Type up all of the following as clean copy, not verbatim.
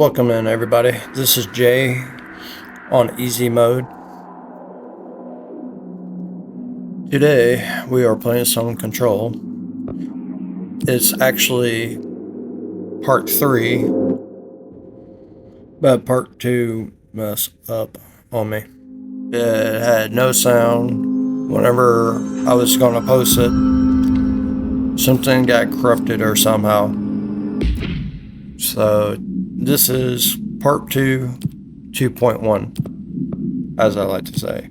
Welcome in, everybody. This is Jay on easy mode. Today we are playing some Control. It's actually part 3, but part 2 messed up on me. It had no sound. Whenever I was going to post it, something got corrupted or somehow. So this is part 2, 2.1, as I like to say.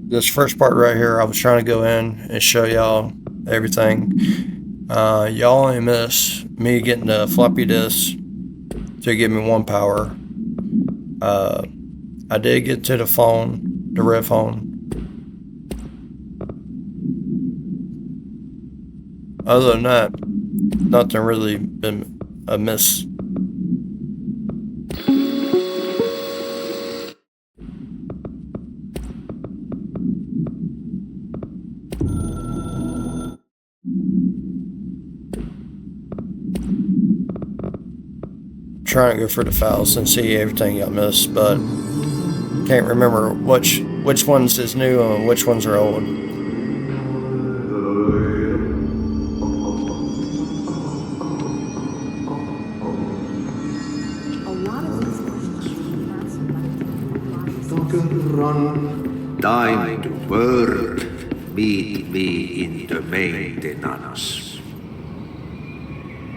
This first part right here, I was trying to go in and show y'all everything. Y'all only miss me getting the floppy disk to give me 1 power. I did get to the phone, the red phone. Other than that, nothing really been amiss. Trying to go for the files and see everything I missed, but can't remember which ones is new and which ones are old. Time to work. Meet me in the maintenance.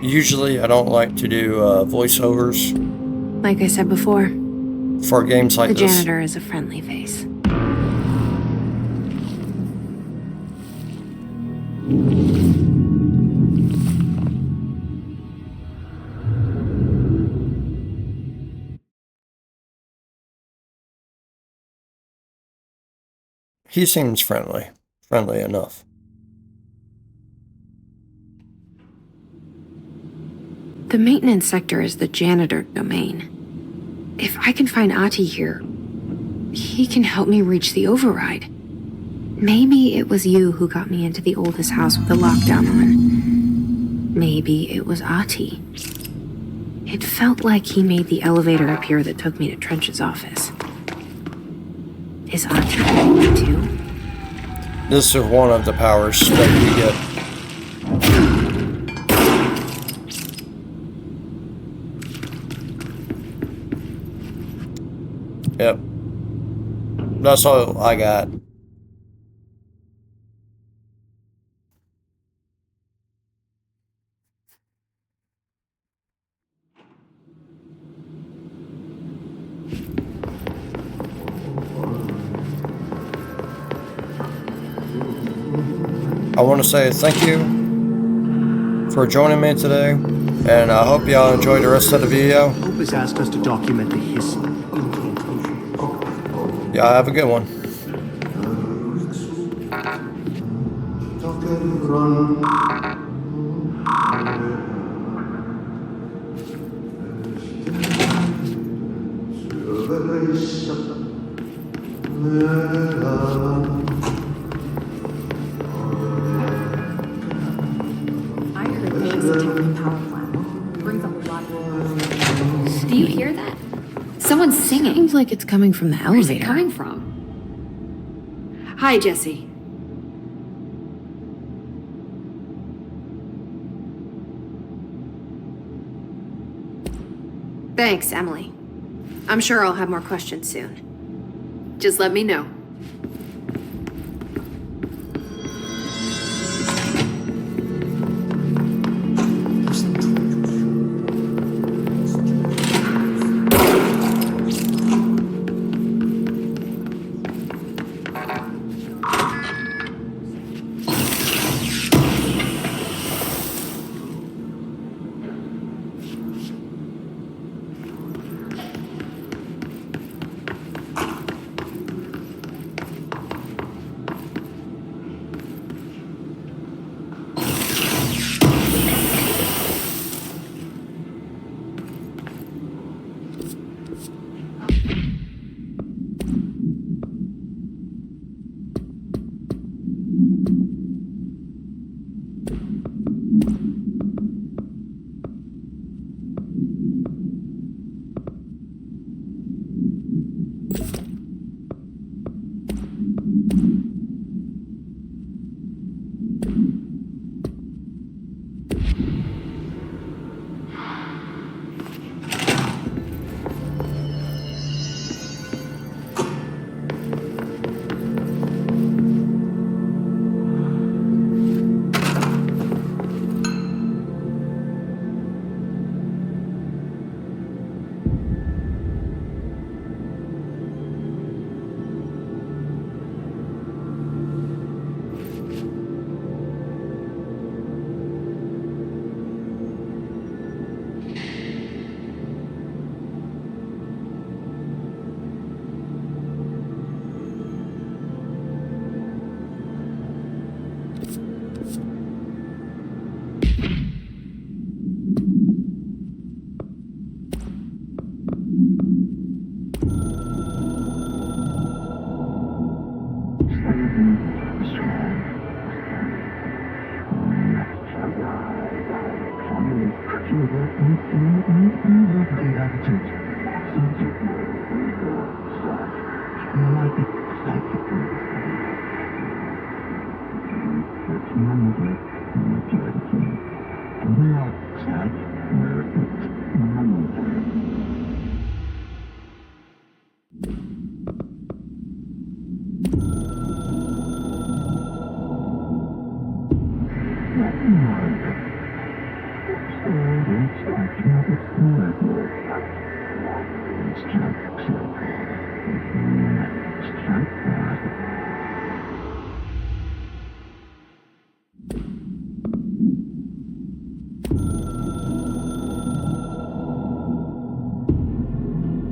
Usually I don't like to do voiceovers Like I said before, for games like the this. janitor is a friendly face. He seems friendly enough. The maintenance sector is the janitor domain. If I can find Ati here, he can help me reach the override. Maybe it was you who got me into the oldest house with the lockdown on. Maybe it was Ati. It felt like he made the elevator appear that took me to Trench's office. Is Ati here too? This is one of the powers that you get. Yep. That's all I got. I want to say thank you for joining me today, and I hope y'all enjoy the rest of the video. Hope has asked us to document the history. Y'all have a good one. I heard Meg's attacking the power plant. Brings up a lot of... Do you hear that? Someone's singing. Seems like it's coming from the Where's it elevator. coming from? Hi, Jesse. Thanks, Emily. I'm sure I'll have more questions soon. Just let me know.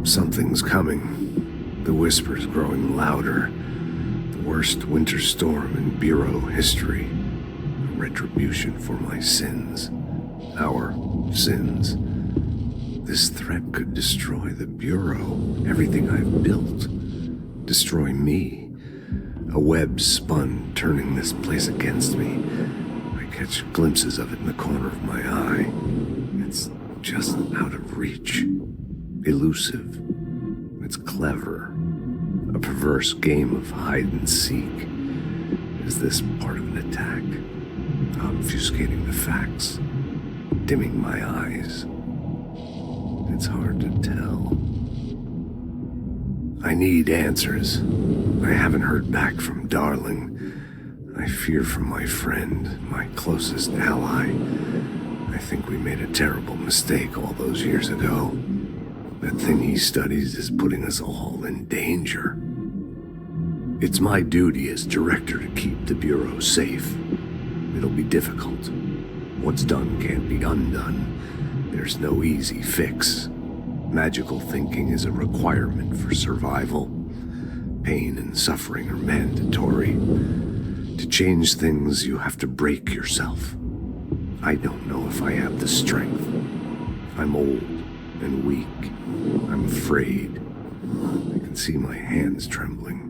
Something's coming. The whispers growing louder. The worst winter storm in Bureau history. A retribution for my sins. Our sins. This threat could destroy the Bureau, everything I've built. Destroy me. A web spun, turning this place against me. I catch glimpses of it in the corner of my eye. It's just out of reach. Elusive. It's clever. A perverse game of hide and seek. Is this part of an attack? Obfuscating the facts. Dimming my eyes. It's hard to tell. I need answers. I haven't heard back from Darling. I fear for my friend, my closest ally. I think we made a terrible mistake all those years ago. That thing he studies is putting us all in danger. It's my duty as director to keep the Bureau safe. It'll be difficult. What's done can't be undone. There's no easy fix. Magical thinking is a requirement for survival. Pain and suffering are mandatory. To change things, you have to break yourself. I don't know if I have the strength. I'm old and weak. I'm afraid. I can see my hands trembling.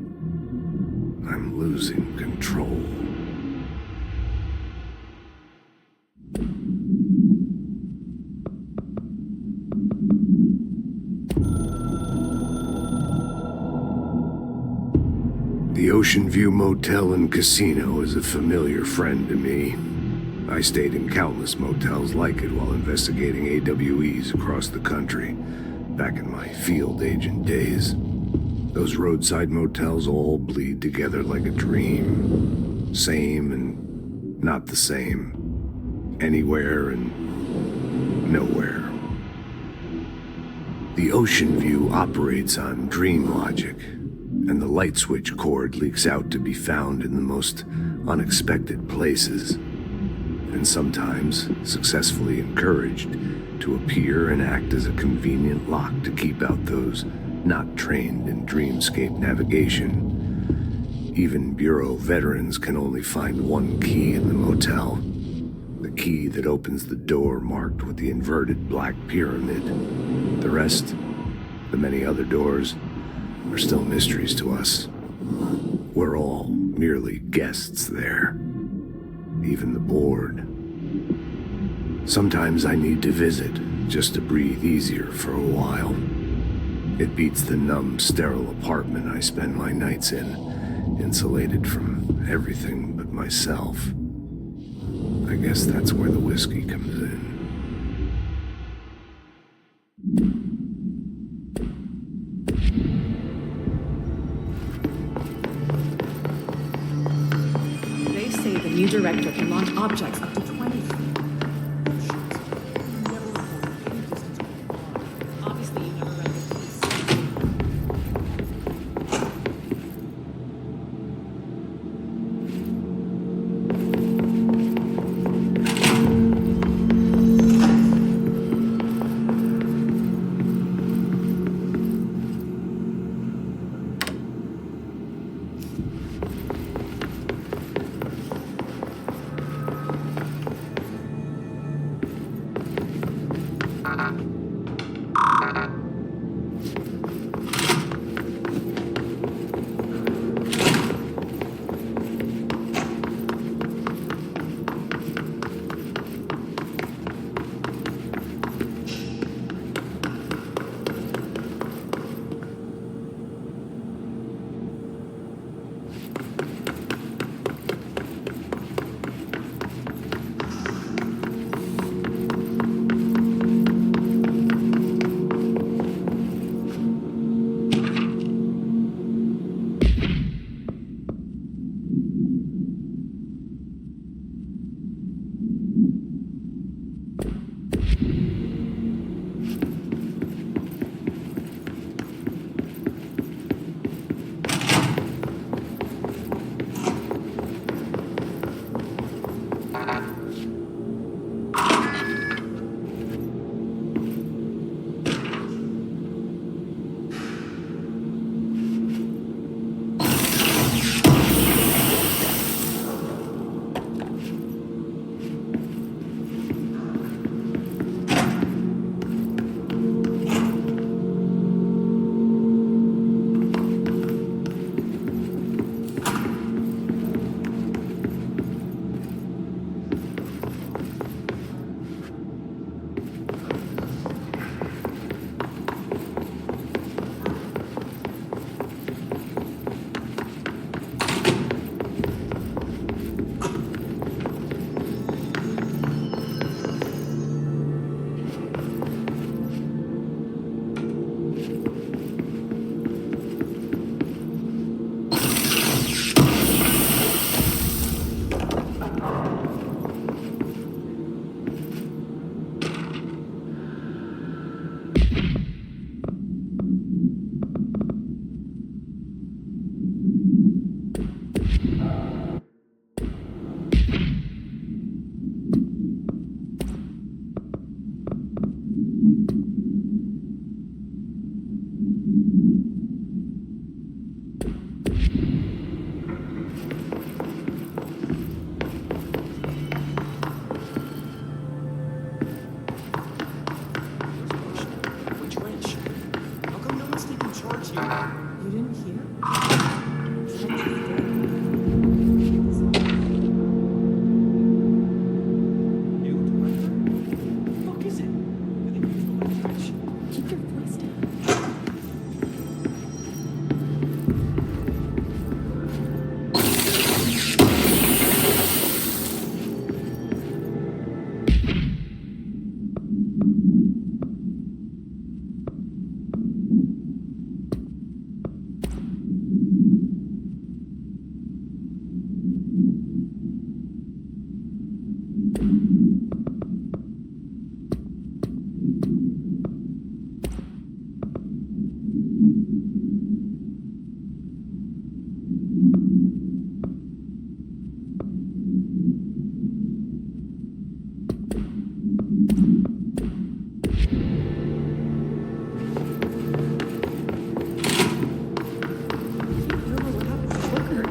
I'm losing control. The Ocean View Motel and Casino is a familiar friend to me. I stayed in countless motels like it while investigating AWEs across the country, back in my field agent days. Those roadside motels all bleed together like a dream. Same and not the same. Anywhere and nowhere. The Ocean View operates on dream logic, and the light switch cord leaks out to be found in the most unexpected places, and sometimes successfully encouraged to appear and act as a convenient lock to keep out those not trained in dreamscape navigation. Even Bureau veterans can only find one key in the motel. The key that opens the door marked with the inverted black pyramid. The rest, the many other doors, are still mysteries to us. We're all merely guests there. Even the board. Sometimes I need to visit, just to breathe easier for a while. It beats the numb, sterile apartment I spend my nights in, insulated from everything but myself. I guess that's where the whiskey comes in. They say the new director can launch objects up to 20 feet. Obviously, you never read the piece.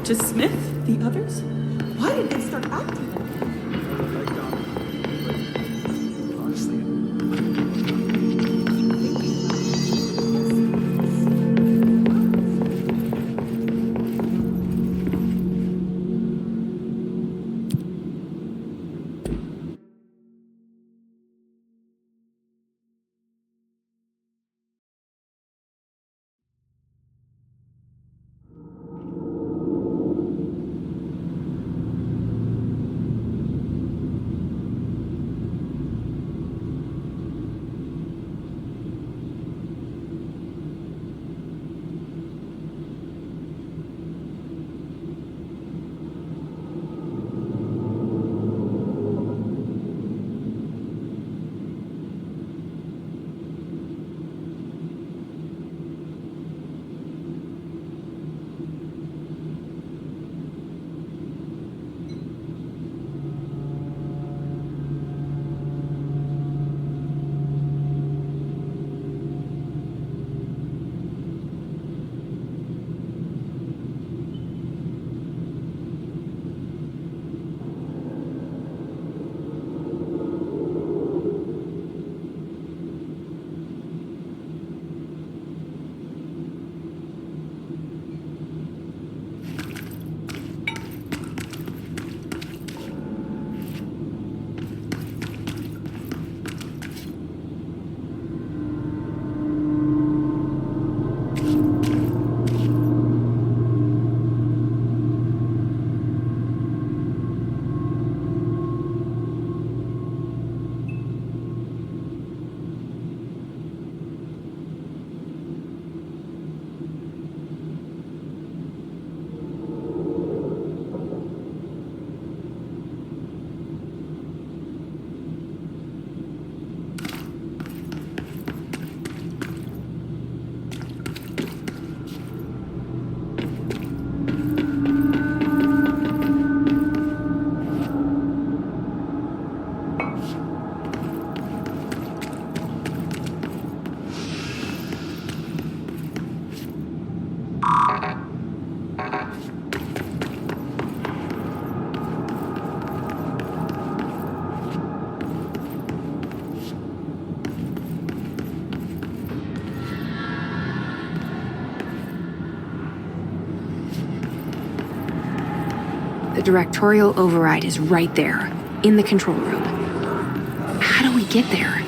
to sniff the others? Why did they start acting like that? The directorial override is right there, in the control room. How do we get there?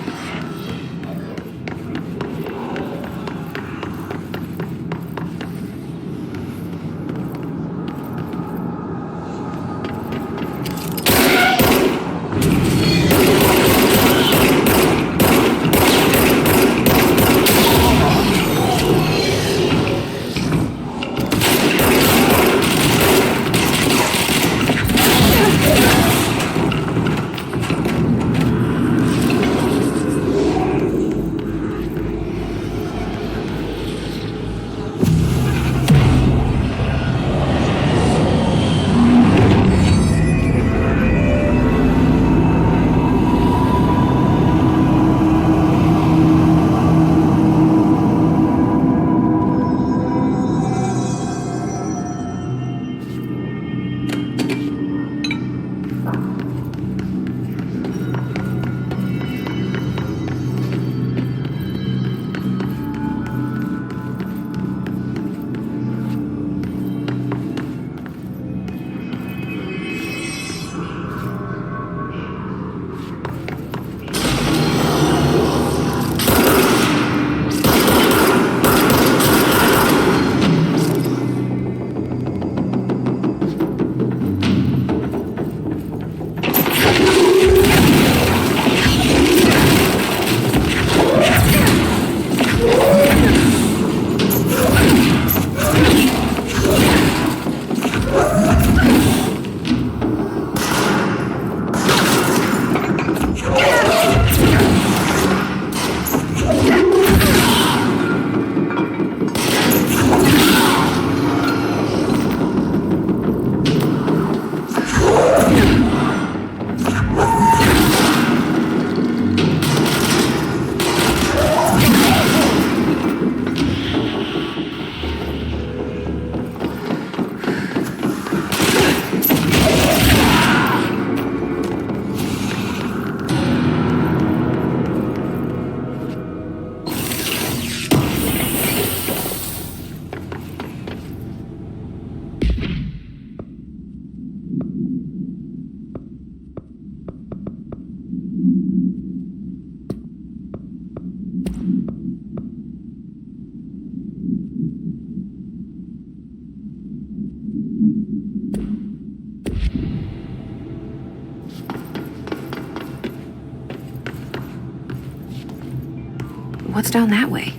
What's down that way?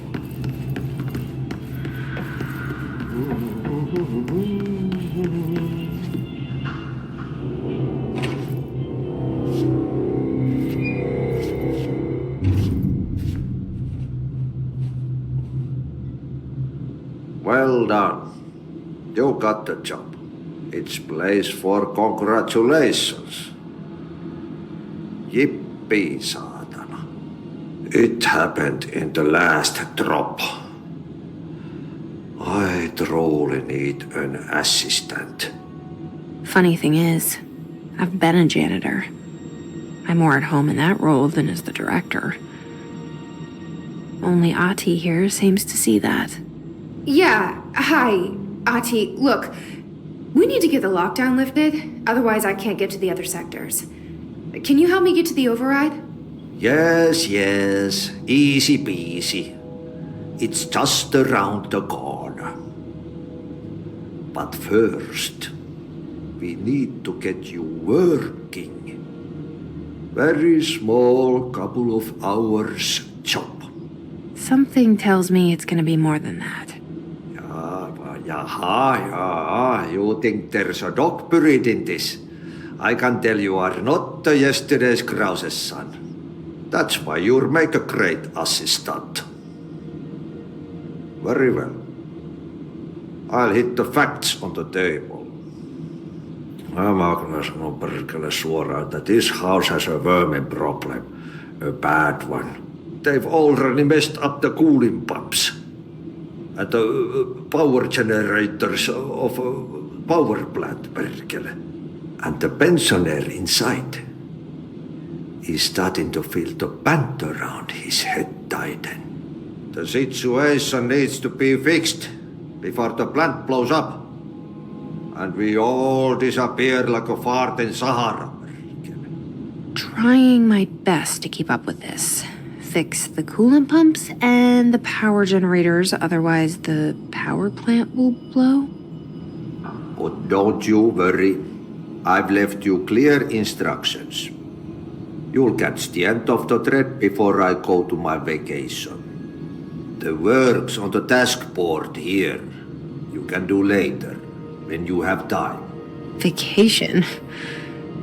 Well done. You got the job. It's place for congratulations. Yippee, saatana. It happened in the last drop. I truly need an assistant. Funny thing is, I've been a janitor. I'm more at home in that role than as the director. Only Ati here seems to see that. Yeah, hi, Ati. Look, we need to get the lockdown lifted, otherwise I can't get to the other sectors. Can you help me get to the override? Yes, easy peasy. It's just around the corner. But first, we need to get you working. Very small, couple of hours job. Something tells me it's gonna be more than that. You think there's a dog buried in this? I can tell you are not the yesterday's Krause's son. That's why you'll make a great assistant. Very well. I'll hit the facts on the table. Mä kyllä sanon perkele suoraan, that this house has a vermin problem. A bad one. They've already messed up the cooling pumps. And the power generators of a power plant, perkele. And the pensioner inside is starting to feel the band around his head tighten. The situation needs to be fixed before the plant blows up. And we all disappear like a fart in Sahara. Trying my best to keep up with this. Fix the coolant pumps and the power generators, otherwise the power plant will blow. But don't you worry. I've left you clear instructions. You'll catch the end of the thread before I go to my vacation. The work's on the task board here. You can do later, when you have time. Vacation?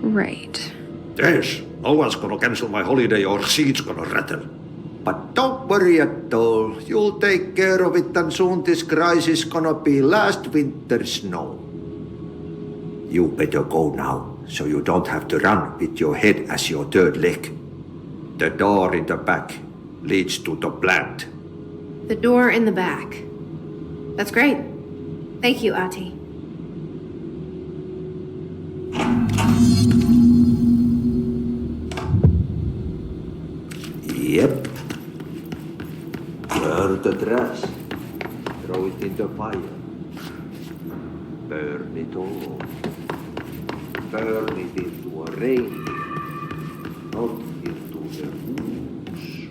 Right. Yes, no one's gonna cancel my holiday or seat's gonna rattle. But don't worry at all. You'll take care of it and soon this crisis gonna be last winter's snow. You better go now, so you don't have to run with your head as your third leg. The door in the back leads to the plant. The door in the back. That's great. Thank you, Ati. Yep. Burn the trash. Throw it in the fire. Burn it all. Burn it into a reindeer, not into the moose.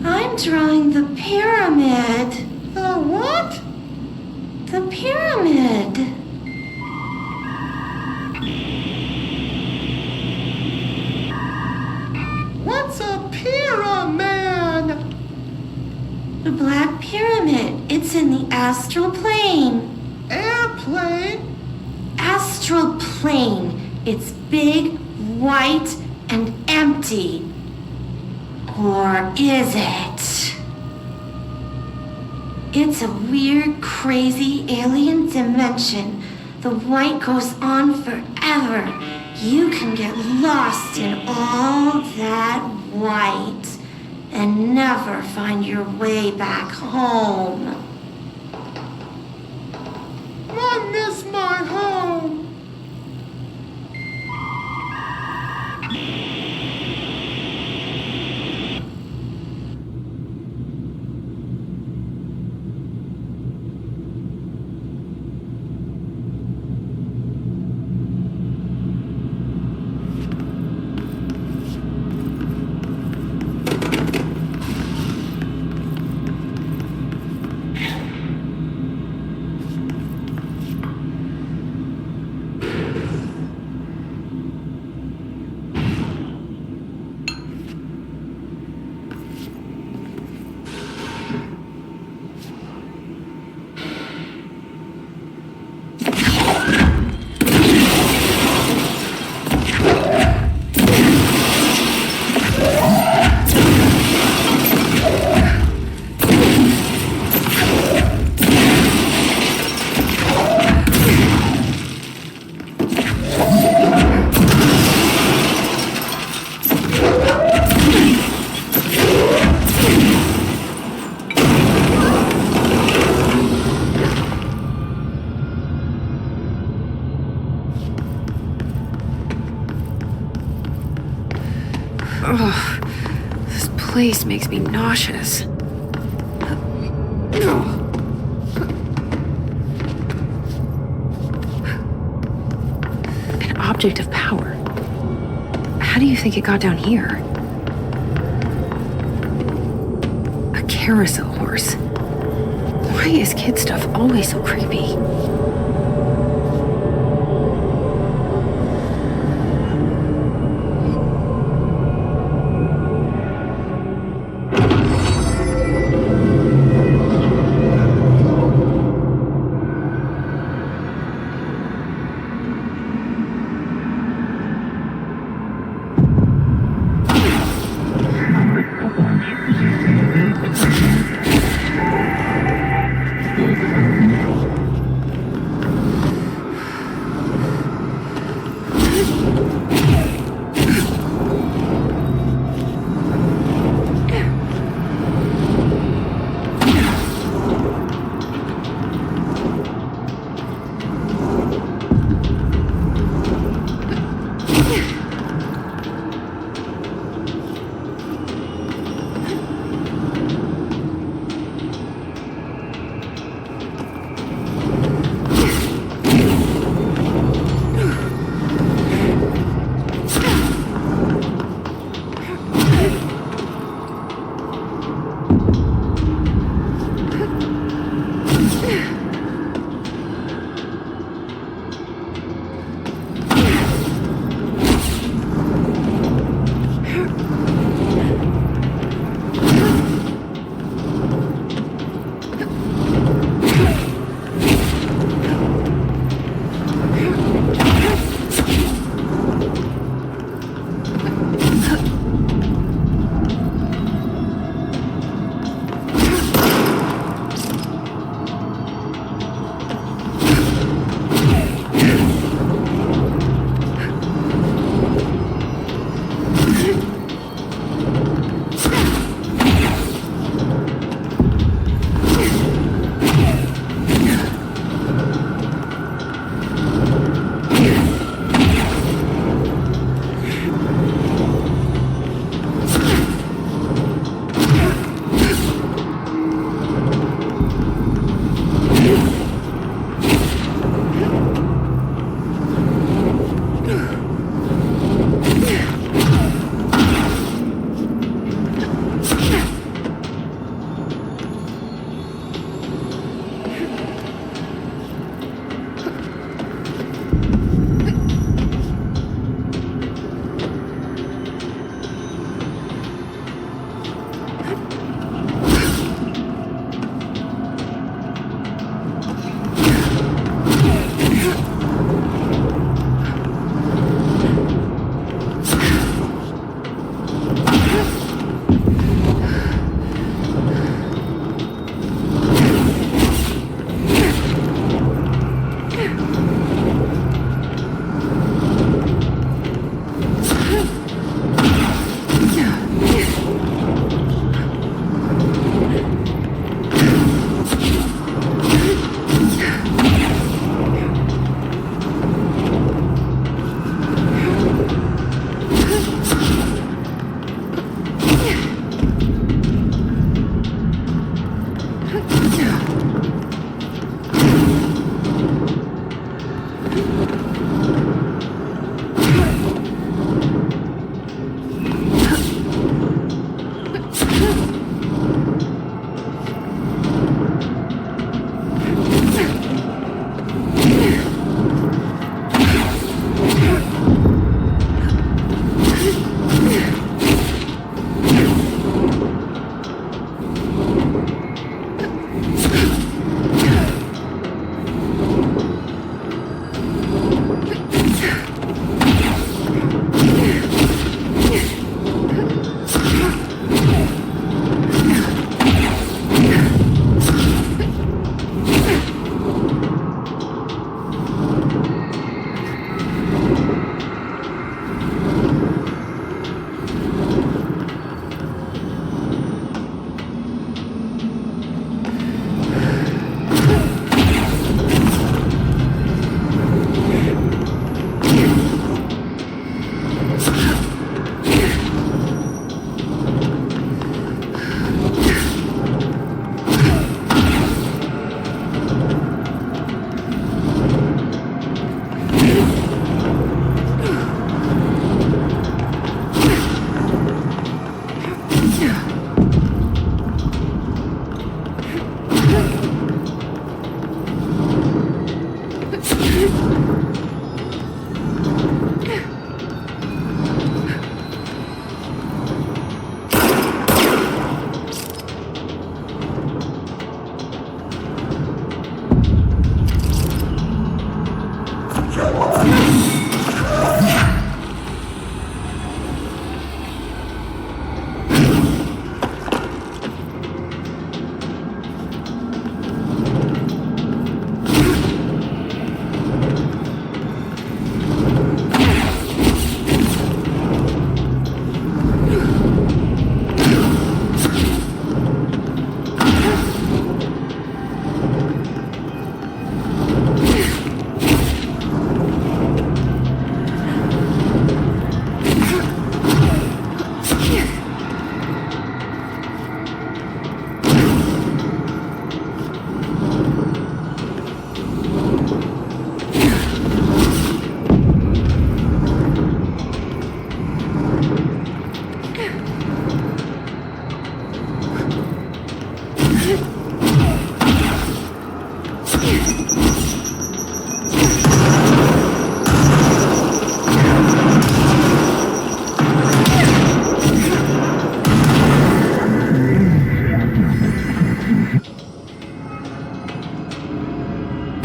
I'm drawing the pyramid. The what? The pyramid. What's a pyramid? The Black Pyramid. It's in the astral plane. Airplane? Astral plane. It's big, white, and empty. Or is it? It's a weird, crazy alien dimension. The white goes on forever. You can get lost in all that white and never find your way back home. I miss my home. Ugh, this place makes me nauseous. An object of power. How do you think it got down here? A carousel horse. Why is kid stuff always so creepy?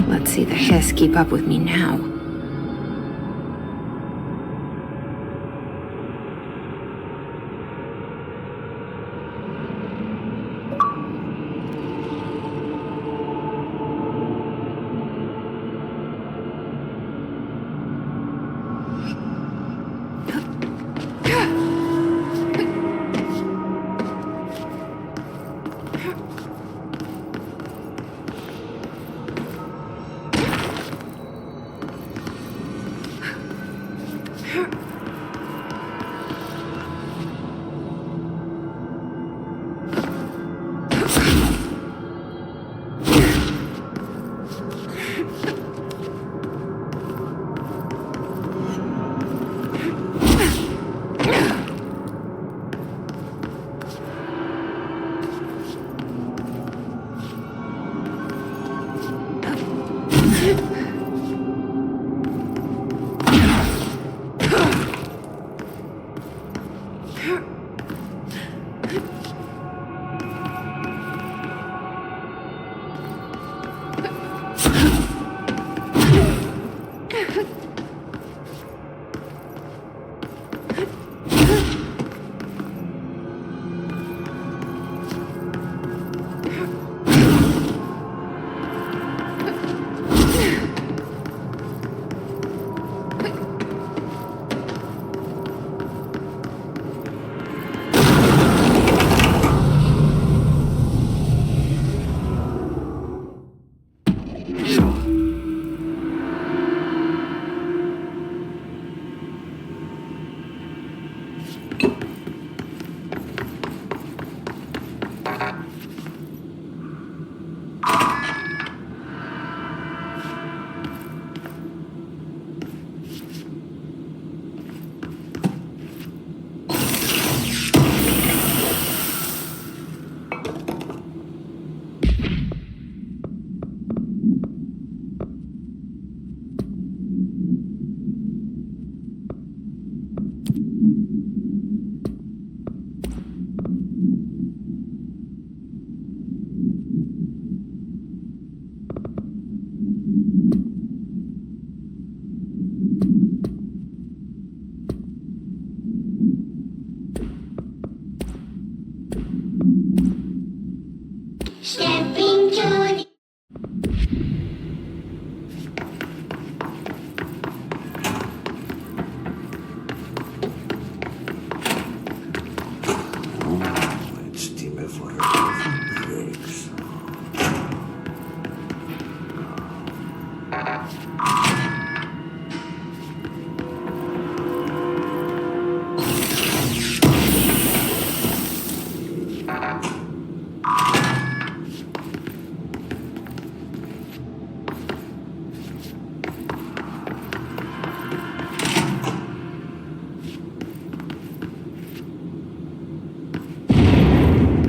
Let's see the hiss keep up with me now. Stepping to the It's time for a coffee breaks.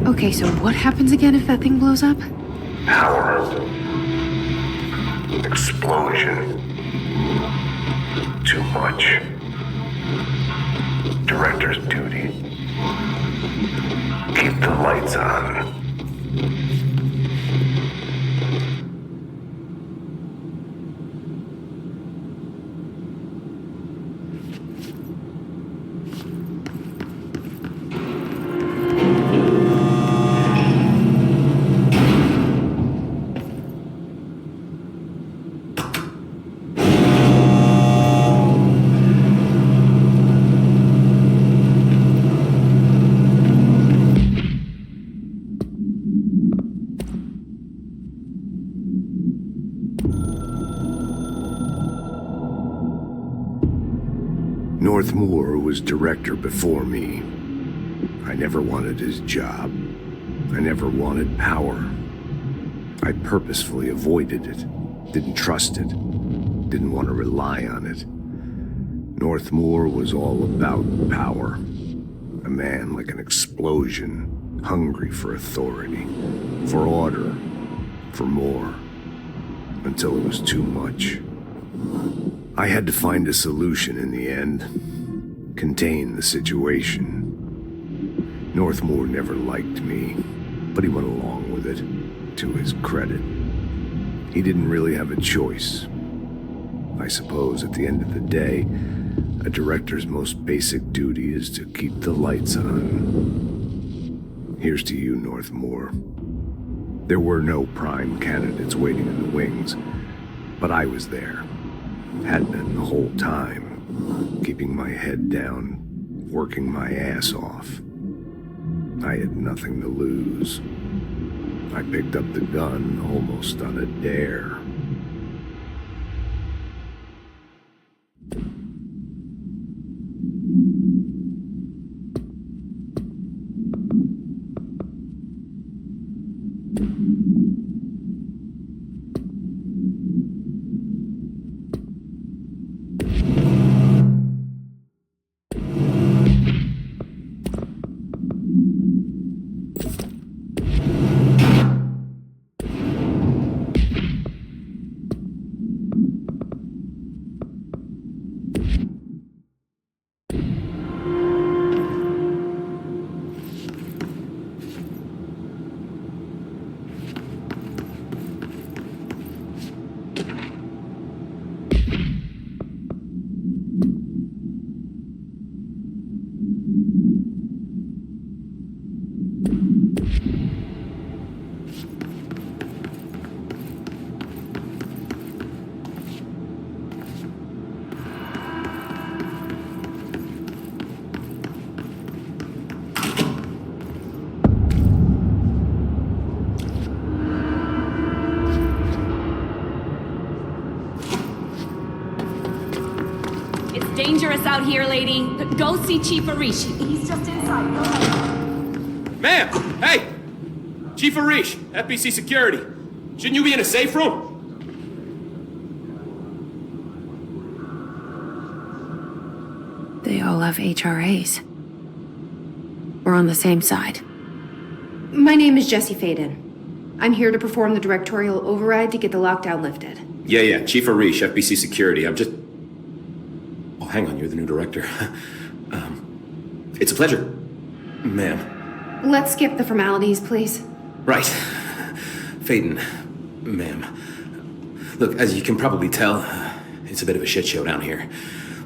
Okay, so what happens again if that thing blows up? Power. Explosion. Too much. Director's duty. Keep the lights on. Northmore was director before me. I never wanted his job. I never wanted power. I purposefully avoided it, didn't trust it, didn't want to rely on it. Northmore was all about power. A man like an explosion, hungry for authority, for order, for more, until it was too much. I had to find a solution in the end, contain the situation. Northmore never liked me, but he went along with it, to his credit. He didn't really have a choice. I suppose at the end of the day, a director's most basic duty is to keep the lights on. Here's to you, Northmore. There were no prime candidates waiting in the wings, but I was there. Had been the whole time, keeping my head down, working my ass off. I had nothing to lose. I picked up the gun almost on a dare. Dangerous out here, lady. Go see Chief Arish. He's just inside. Go ahead. Ma'am! Hey! Chief Arish, FBC Security. Shouldn't you be in a safe room? They all have HRAs. We're on the same side. My name is Jesse Faden. I'm here to perform the directorial override to get the lockdown lifted. Yeah, Chief Arish, FBC Security. I'm just... Oh, hang on, you're the new director. It's a pleasure, ma'am. Let's skip the formalities, please. Right. Faden, ma'am. Look, as you can probably tell, it's a bit of a shit show down here.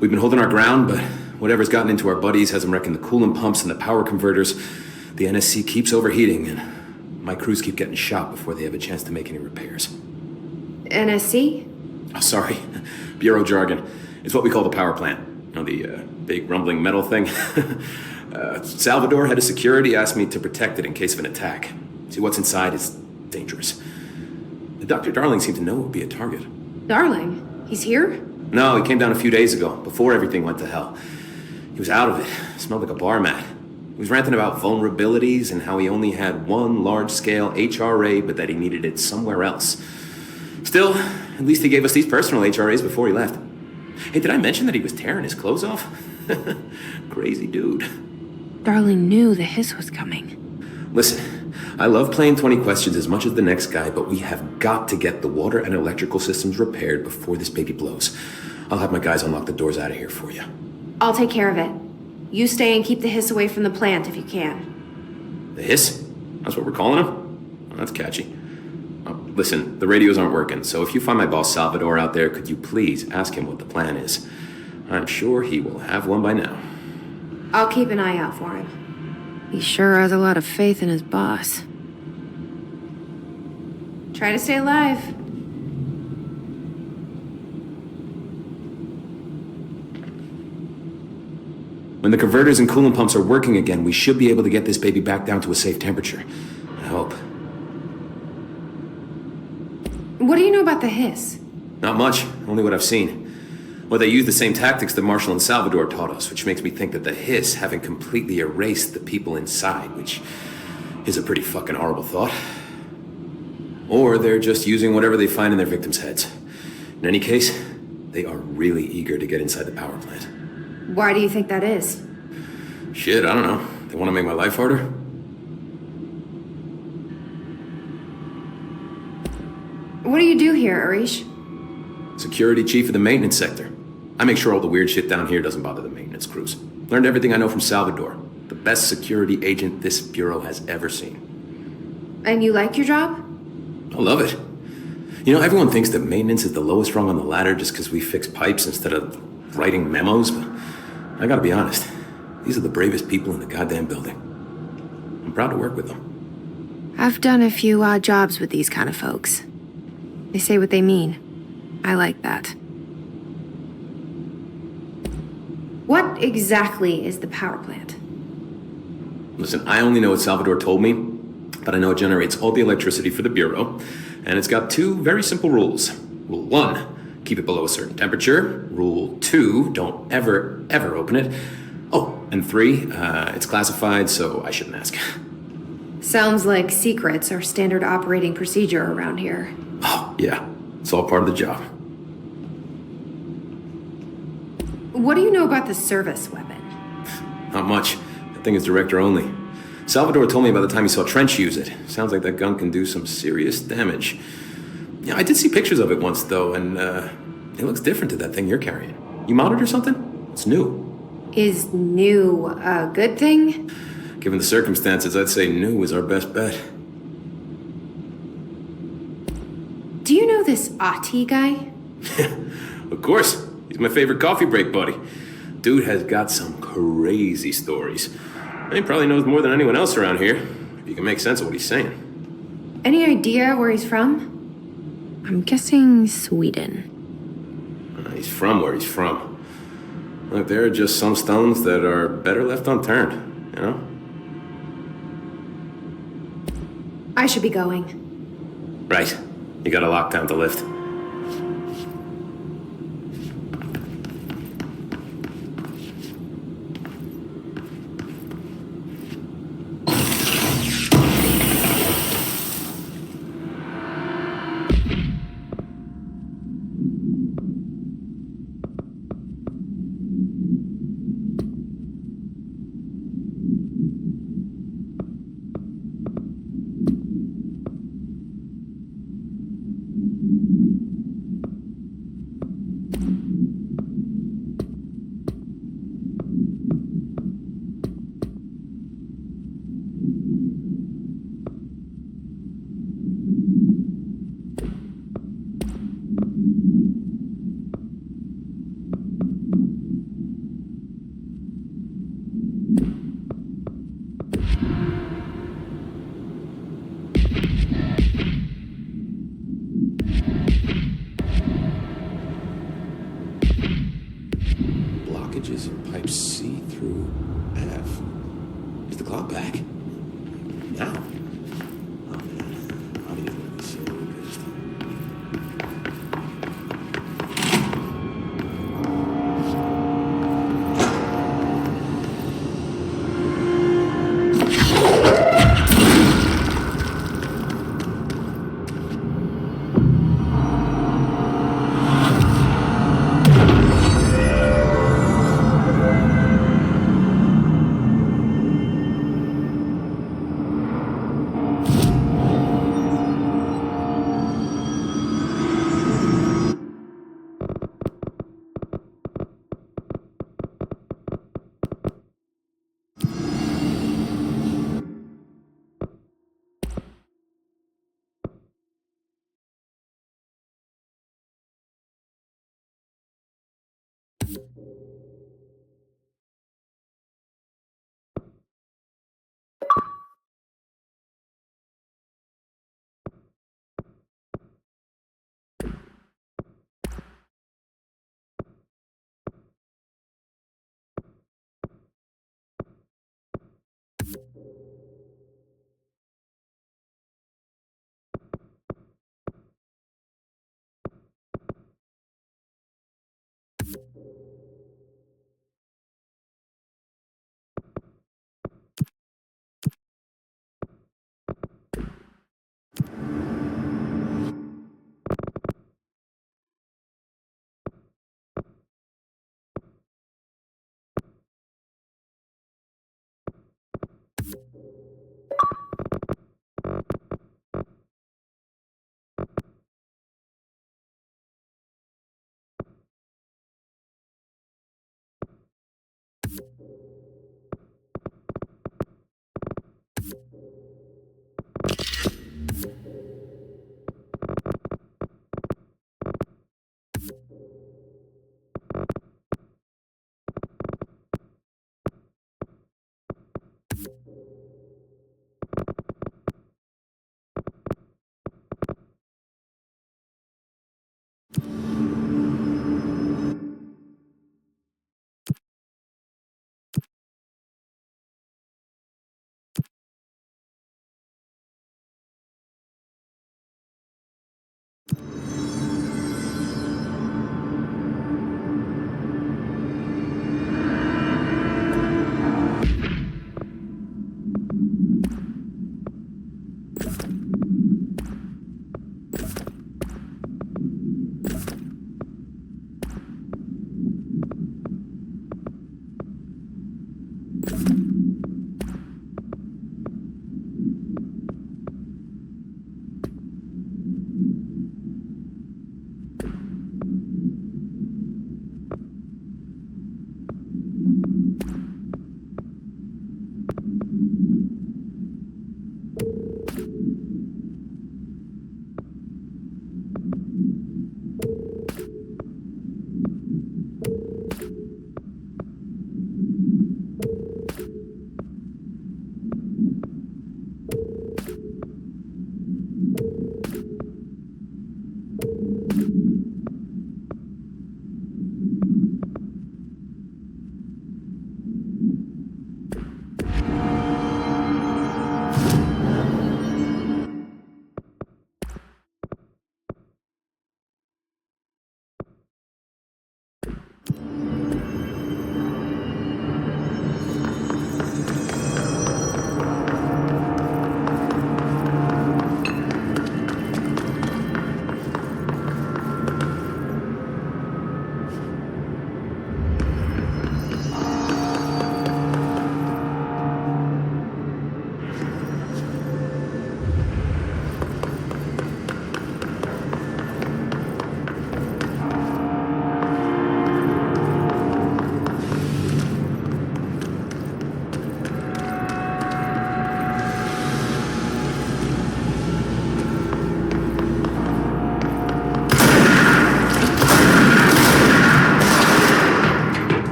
We've been holding our ground, but whatever's gotten into our buddies has them wrecking the coolant pumps and the power converters. The NSC keeps overheating, and my crews keep getting shot before they have a chance to make any repairs. NSC? Oh, sorry. Bureau jargon. It's what we call the power plant. You know, the big rumbling metal thing. Salvador, head of security, asked me to protect it in case of an attack. See, what's inside is dangerous. Dr. Darling seemed to know it would be a target. Darling? He's here? No, he came down a few days ago, before everything went to hell. He was out of it. Smelled like a bar mat. He was ranting about vulnerabilities and how he only had one large-scale HRA, but that he needed it somewhere else. Still, at least he gave us these personal HRAs before he left. Hey, did I mention that he was tearing his clothes off? Crazy dude. Darling knew the hiss was coming. Listen, I love playing 20 questions as much as the next guy, but we have got to get the water and electrical systems repaired before this baby blows. I'll have my guys unlock the doors out of here for you. I'll take care of it. You stay and keep the hiss away from the plant if you can. The hiss? That's what we're calling him? Oh, that's catchy. Oh, listen, the radios aren't working, so if you find my boss Salvador out there, could you please ask him what the plan is? I'm sure he will have one by now. I'll keep an eye out for him. He sure has a lot of faith in his boss. Try to stay alive. When the converters and coolant pumps are working again, we should be able to get this baby back down to a safe temperature. I hope. What do you know about the hiss? Not much, only what I've seen. Well, they use the same tactics that Marshall and Salvador taught us, which makes me think that the hiss haven't completely erased the people inside, which is a pretty fucking horrible thought. Or they're just using whatever they find in their victims' heads. In any case, they are really eager to get inside the power plant. Why do you think that is? Shit, I don't know. They want to make my life harder? What do you do here, Arish? Security chief of the maintenance sector. I make sure all the weird shit down here doesn't bother the maintenance crews. Learned everything I know from Salvador. The best security agent this bureau has ever seen. And you like your job? I love it. You know, everyone thinks that maintenance is the lowest rung on the ladder just because we fix pipes instead of writing memos, but I gotta be honest. These are the bravest people in the goddamn building. I'm proud to work with them. I've done a few odd jobs with these kind of folks. They say what they mean. I like that. What exactly is the power plant? Listen, I only know what Salvador told me, but I know it generates all the electricity for the Bureau, and it's got two very simple rules. Rule 1, keep it below a certain temperature. Rule 2, don't ever, ever open it. Oh, and 3, it's classified, so I shouldn't ask. Sounds like secrets are standard operating procedure around here. Oh, yeah. It's all part of the job. What do you know about the service weapon? Not much. That thing is director only. Salvador told me about the time he saw Trench use it. Sounds like that gun can do some serious damage. Yeah, I did see pictures of it once, though, and it looks different to that thing you're carrying. You mounted or something? It's new. Is new a good thing? Given the circumstances, I'd say new is our best bet. Do you know this Ati guy? Of course. He's my favorite coffee break buddy. Dude has got some crazy stories. And he probably knows more than anyone else around here, if you can make sense of what he's saying. Any idea where he's from? I'm guessing Sweden. He's from where he's from. Look, there are just some stones that are better left unturned, you know? I should be going. Right. You got a lockdown to lift. Blockages in pipes C through F. Is the clock back? Now? Oh man, I'll be able to be so pissed.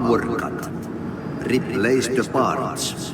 power cut. Replace the parts.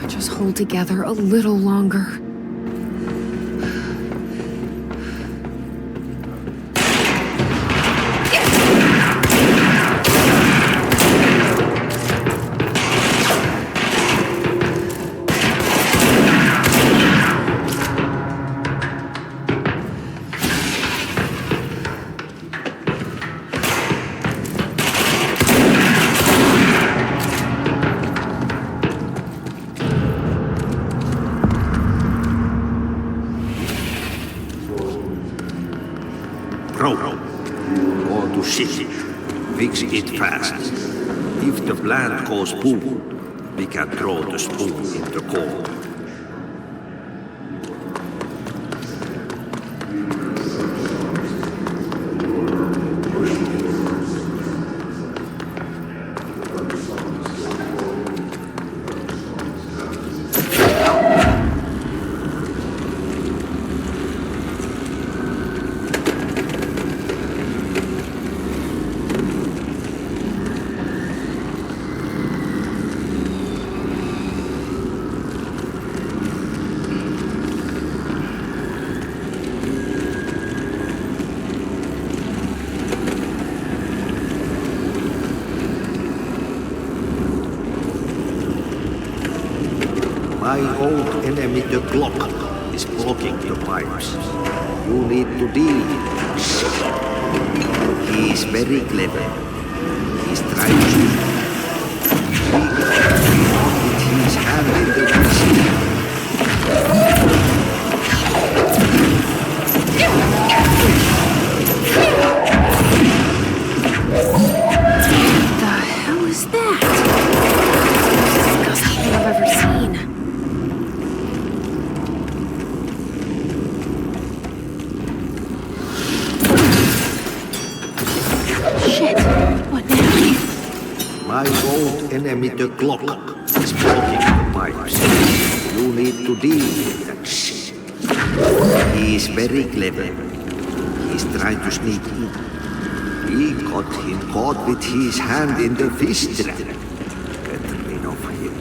Just hold together a little longer. Go to city. Fix it fast. If the plant goes boom, we can throw the spoon in the coal. My old enemy, the clock, is blocking the pipes. You need to deal with it. He is very clever. He's trying to... With his hand in the machine. What the hell is that? It's the most disgusting thing I've ever seen. Shit, what now? My old enemy, the clock, is blocking the pipes. You need to deal with that shit. He is very clever. He's trying to sneak in. We got him caught with his hand in the fish trap. Get rid of him.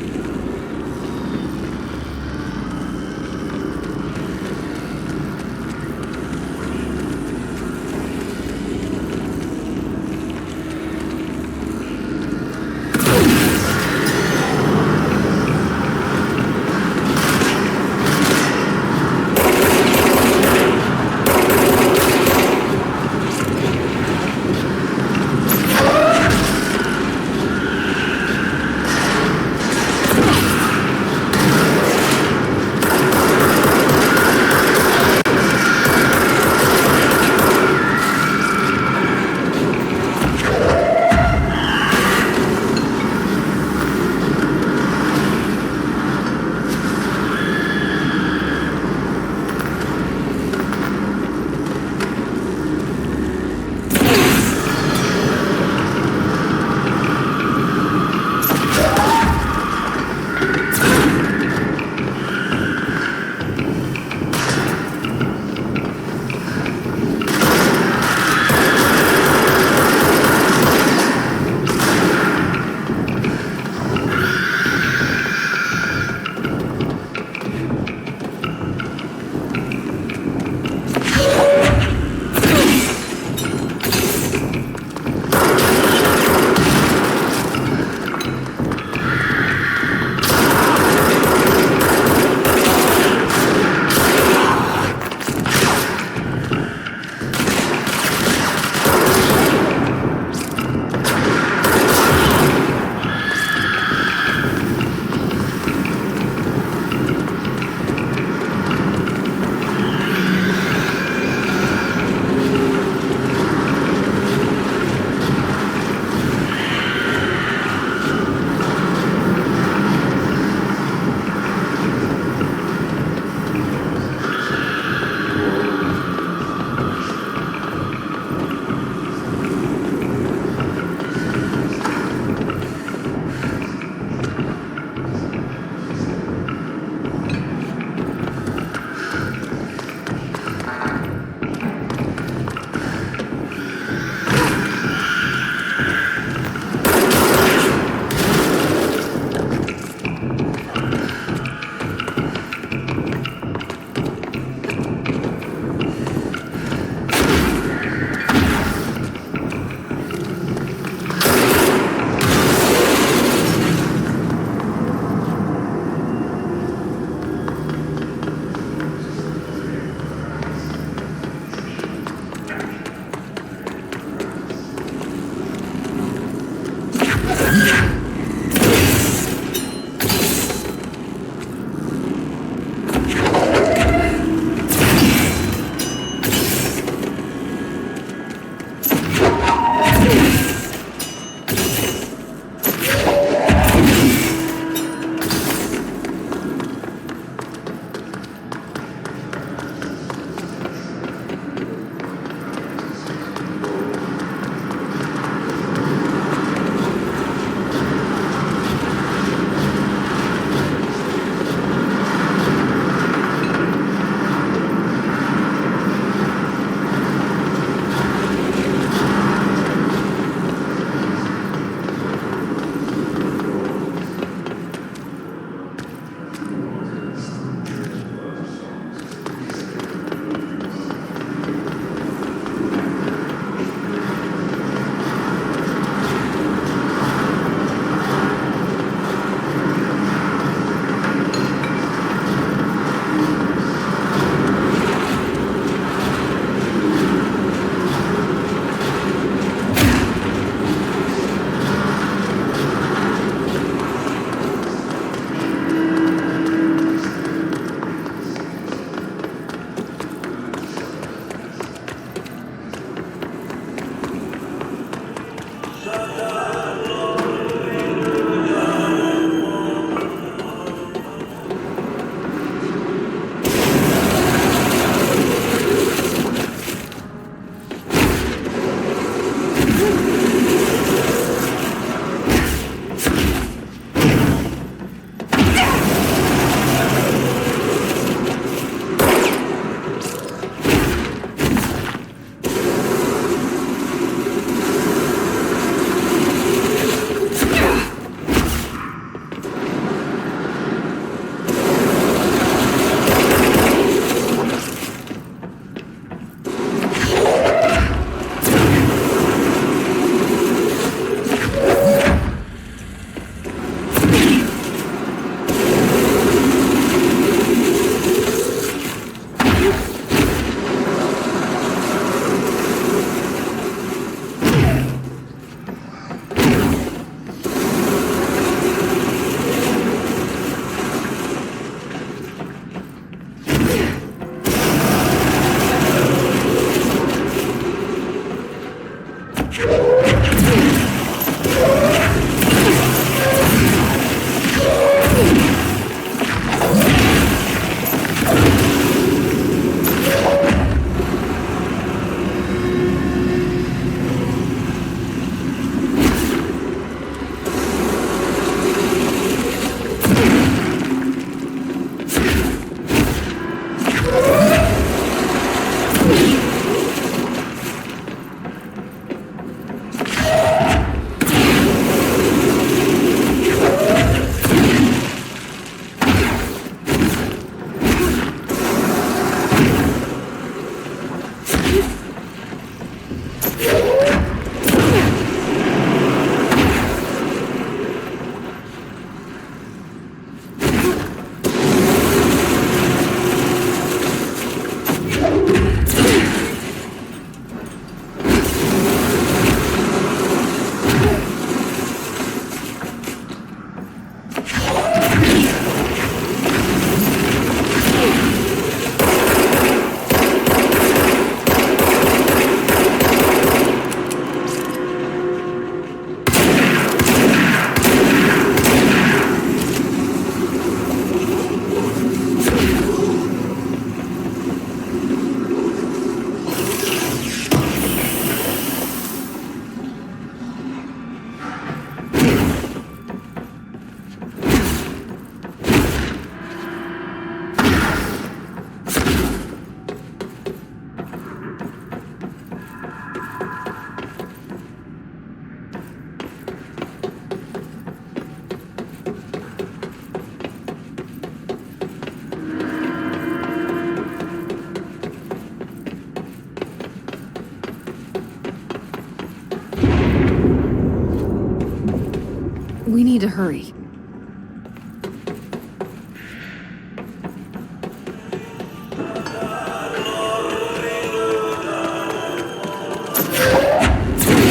need to hurry.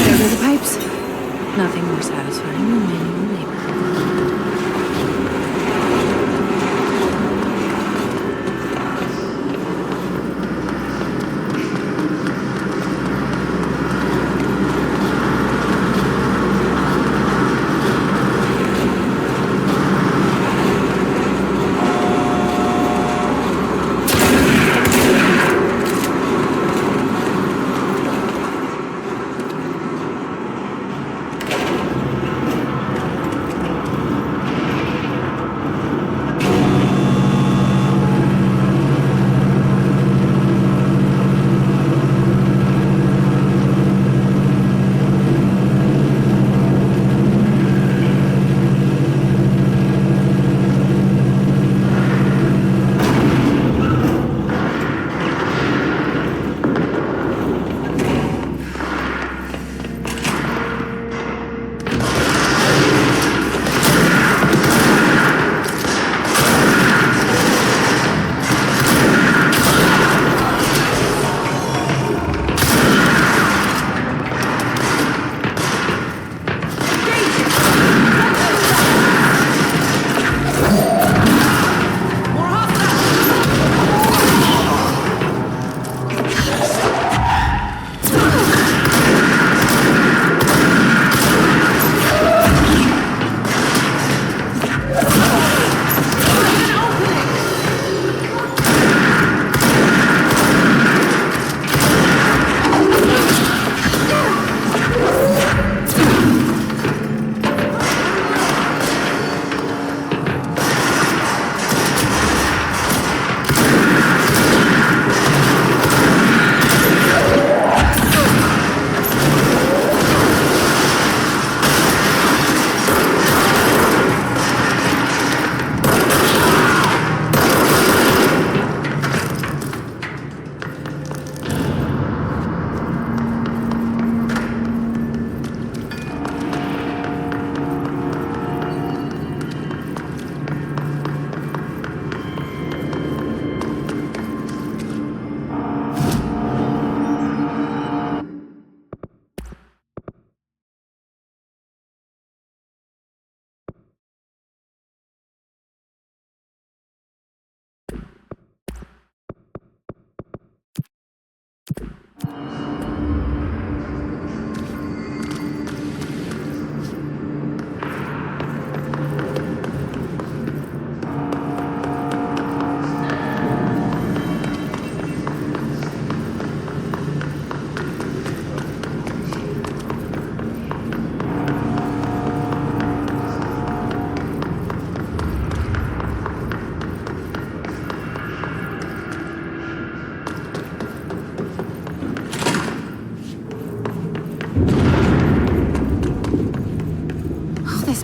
There go the pipes. Nothing more satisfying than manual labor.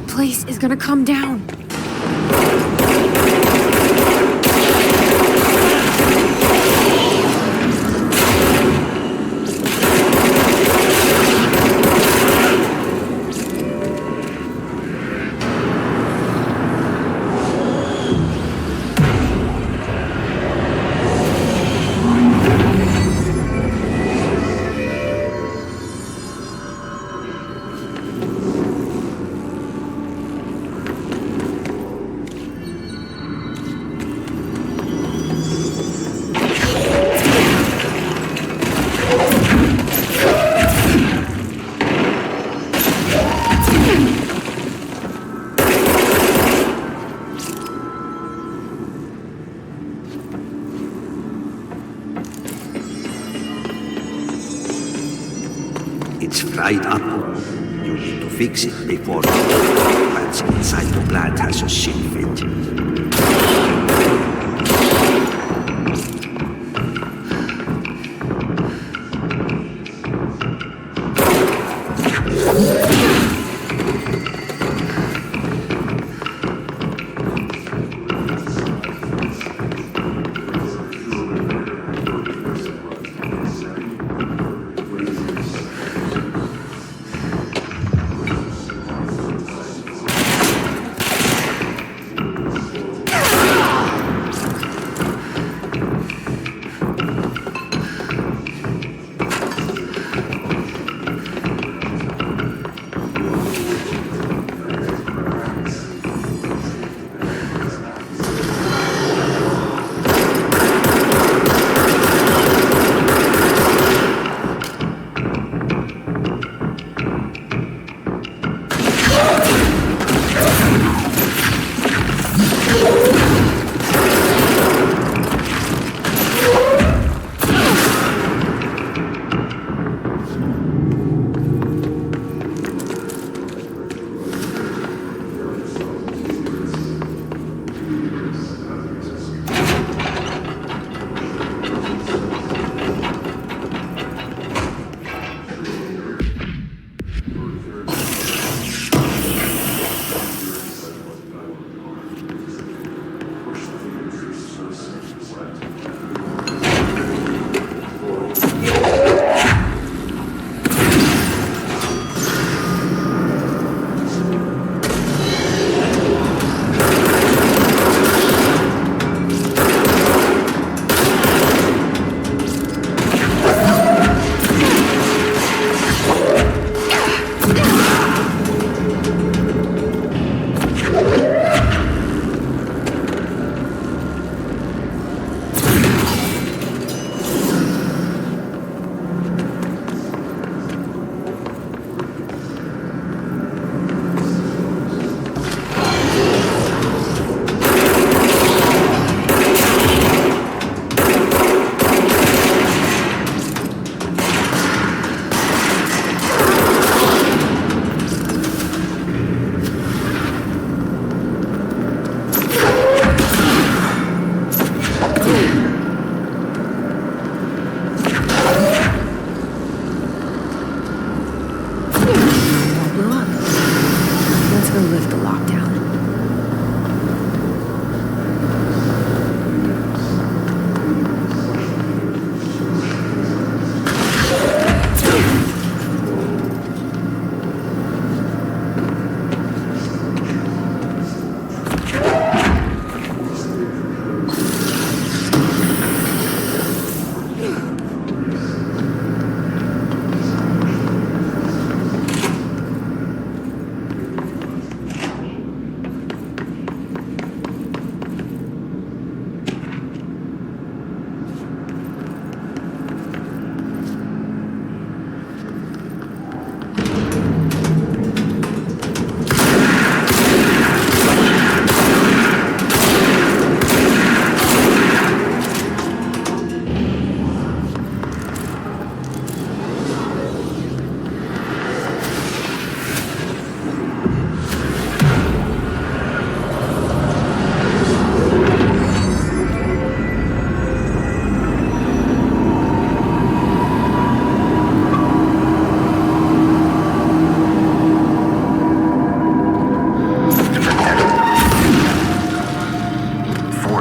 Place is gonna come down. It's fried up. You need to fix it before what's inside the plant has a shit fit.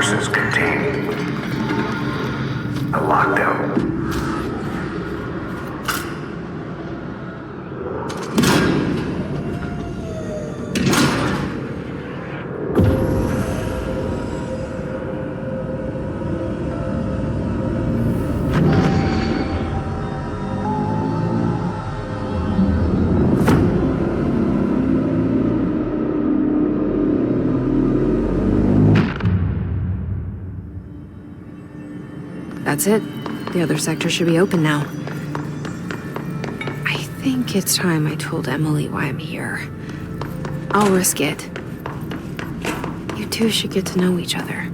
forces contain a lockdown. That's it. The other sector should be open now. I think it's time I told Emily why I'm here. I'll risk it. You two should get to know each other.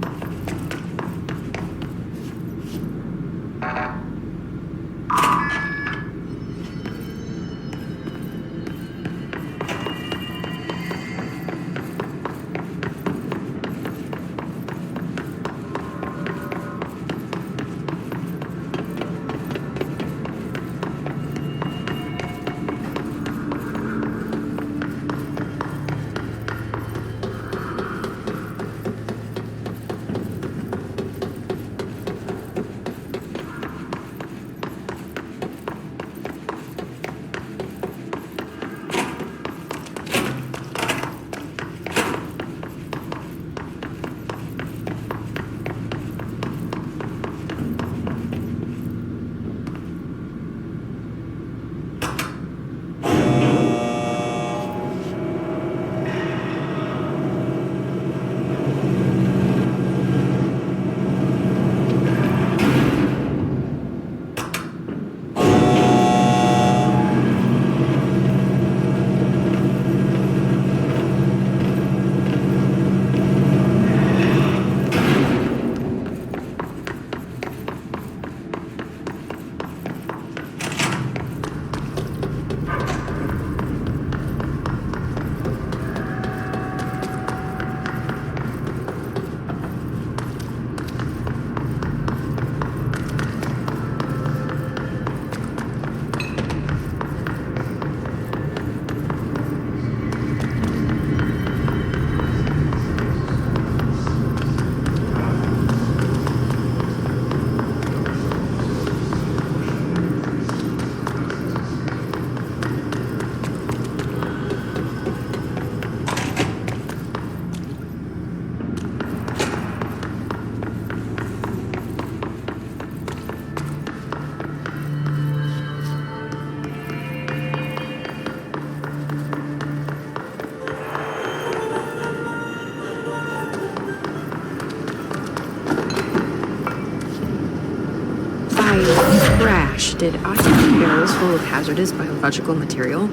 Did Ati keep barrels full of hazardous biological material?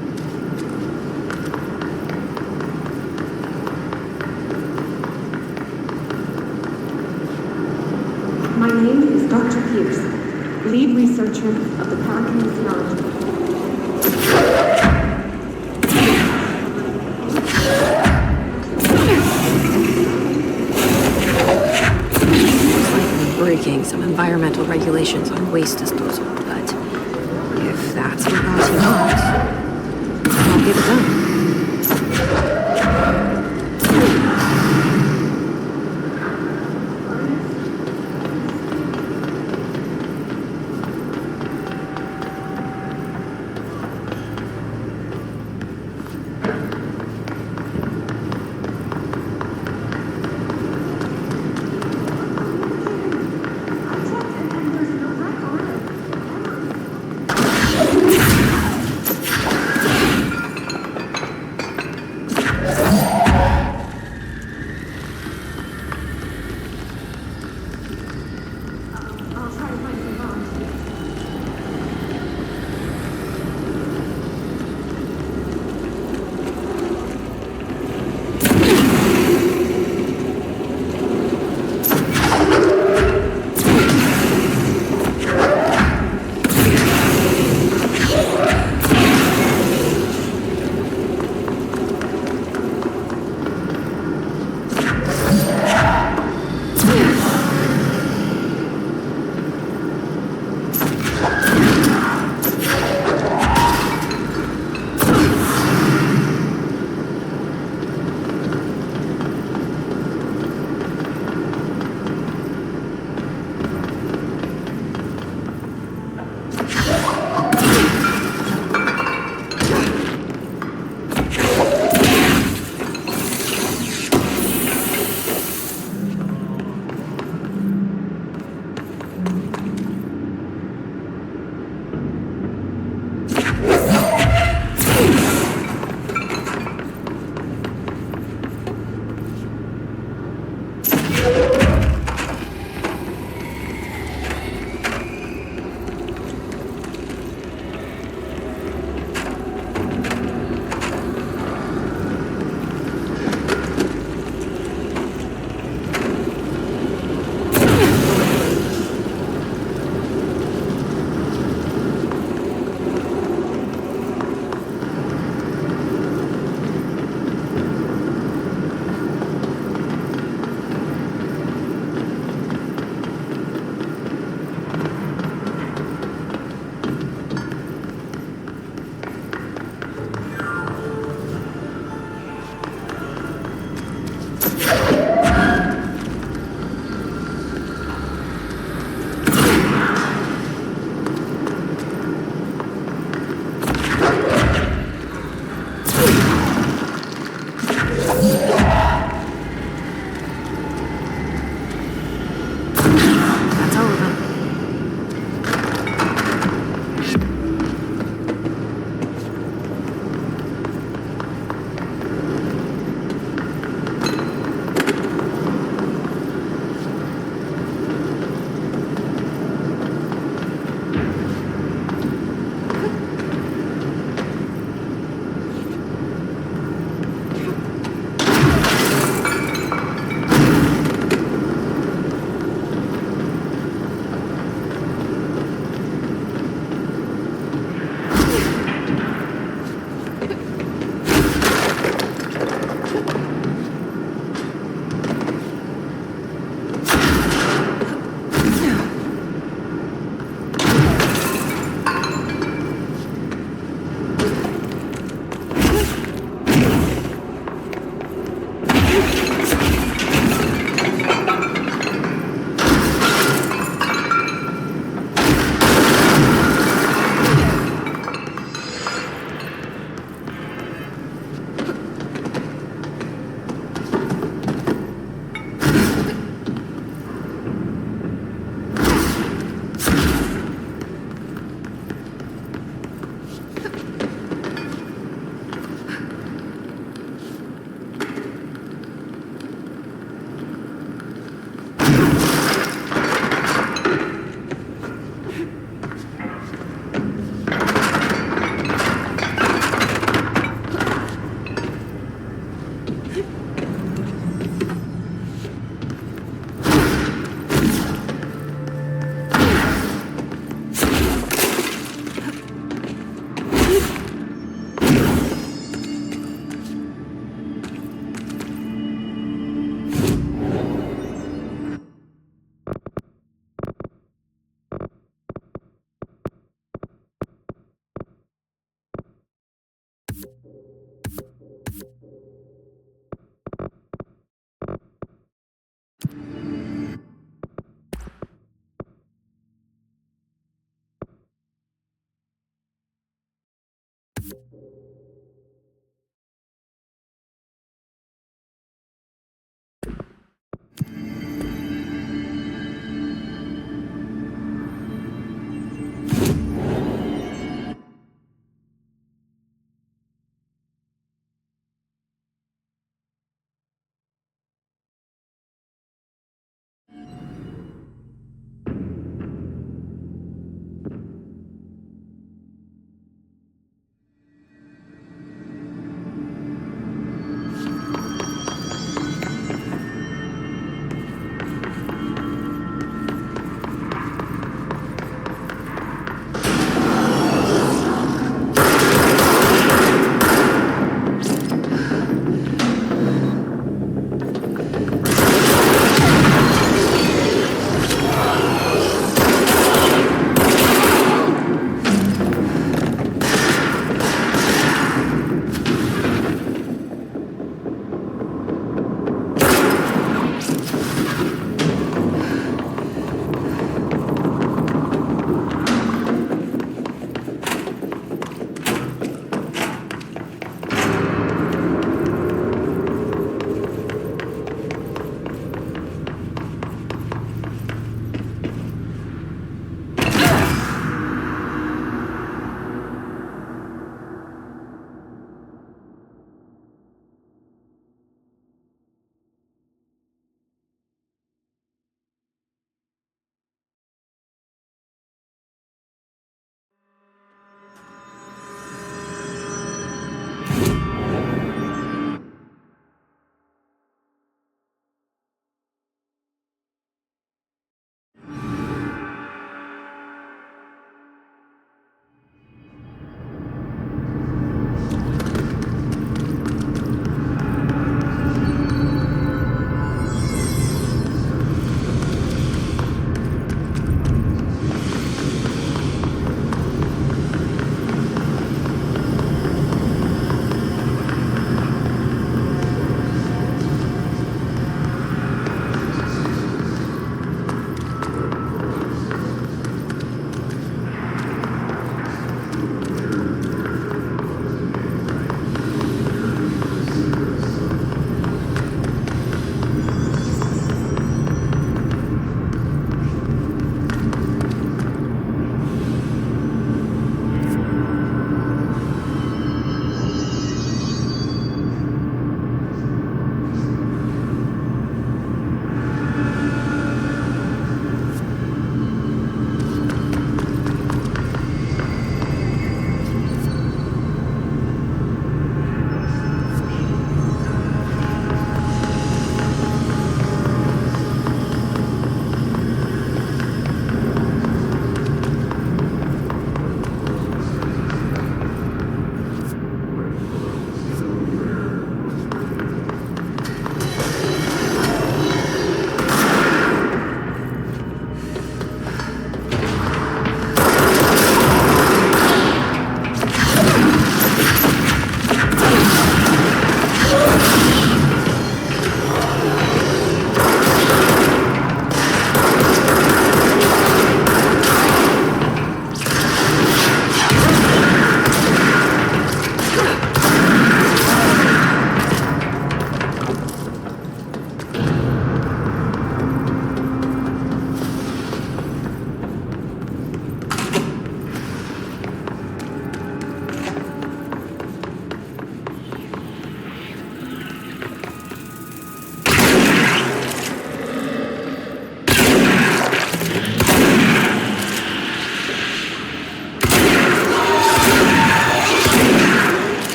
My name is Dr. Pierce, lead researcher of the parakinesiology. Breaking some environmental regulations on waste disposal, but if that's what Ati wants, I'll get it done.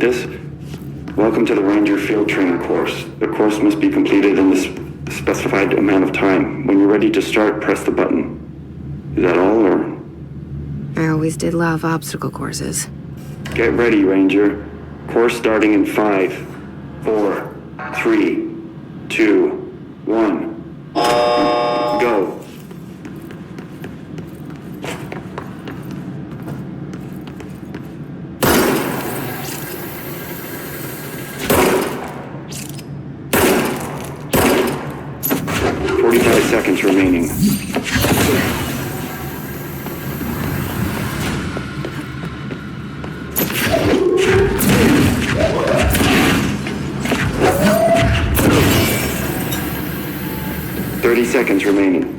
Apprentice. Welcome to the Ranger Field Training course. The course must be completed in the specified amount of time. When you're ready to start, press the button. Is that all, or? I always did love obstacle courses. Get ready, Ranger. Course starting in 5, 4, 3, 2, 1. Go. Seconds remaining. 30 seconds remaining.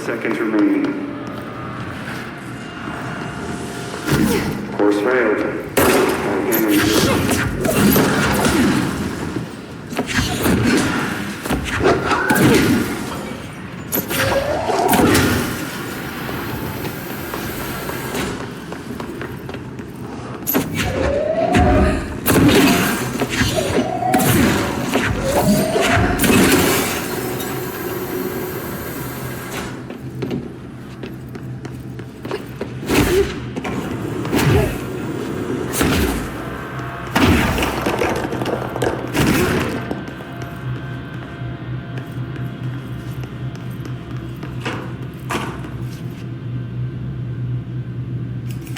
Seconds remaining. Course failed.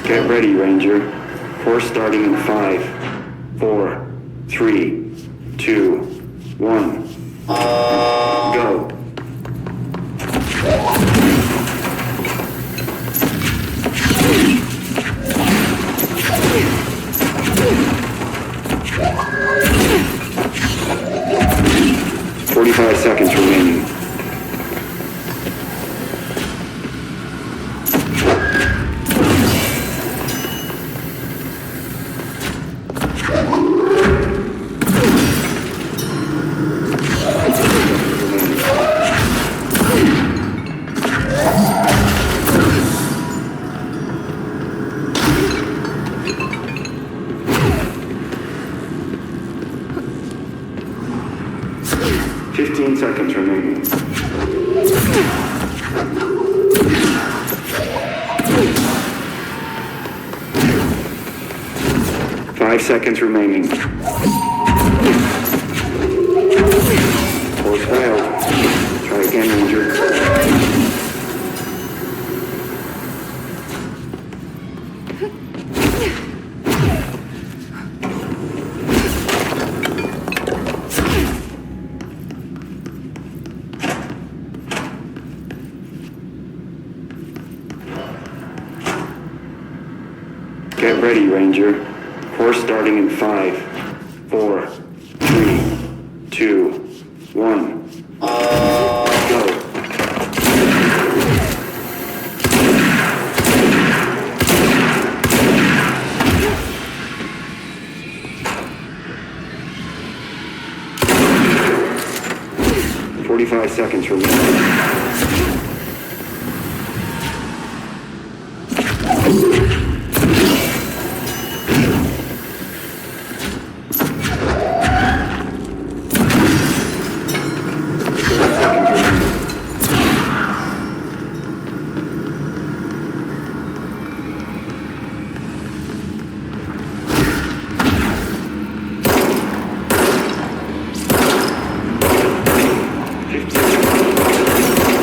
Get ready, Ranger. Course starting in 5, 4, 3, 2, 1. Go. "45 seconds remaining. Seconds remaining. 5 seconds remaining. Course failed. Try again, Ranger. Get ready, Ranger. Course starting in 5, 4, 3, 2, 1. Go. "45 seconds remaining. 15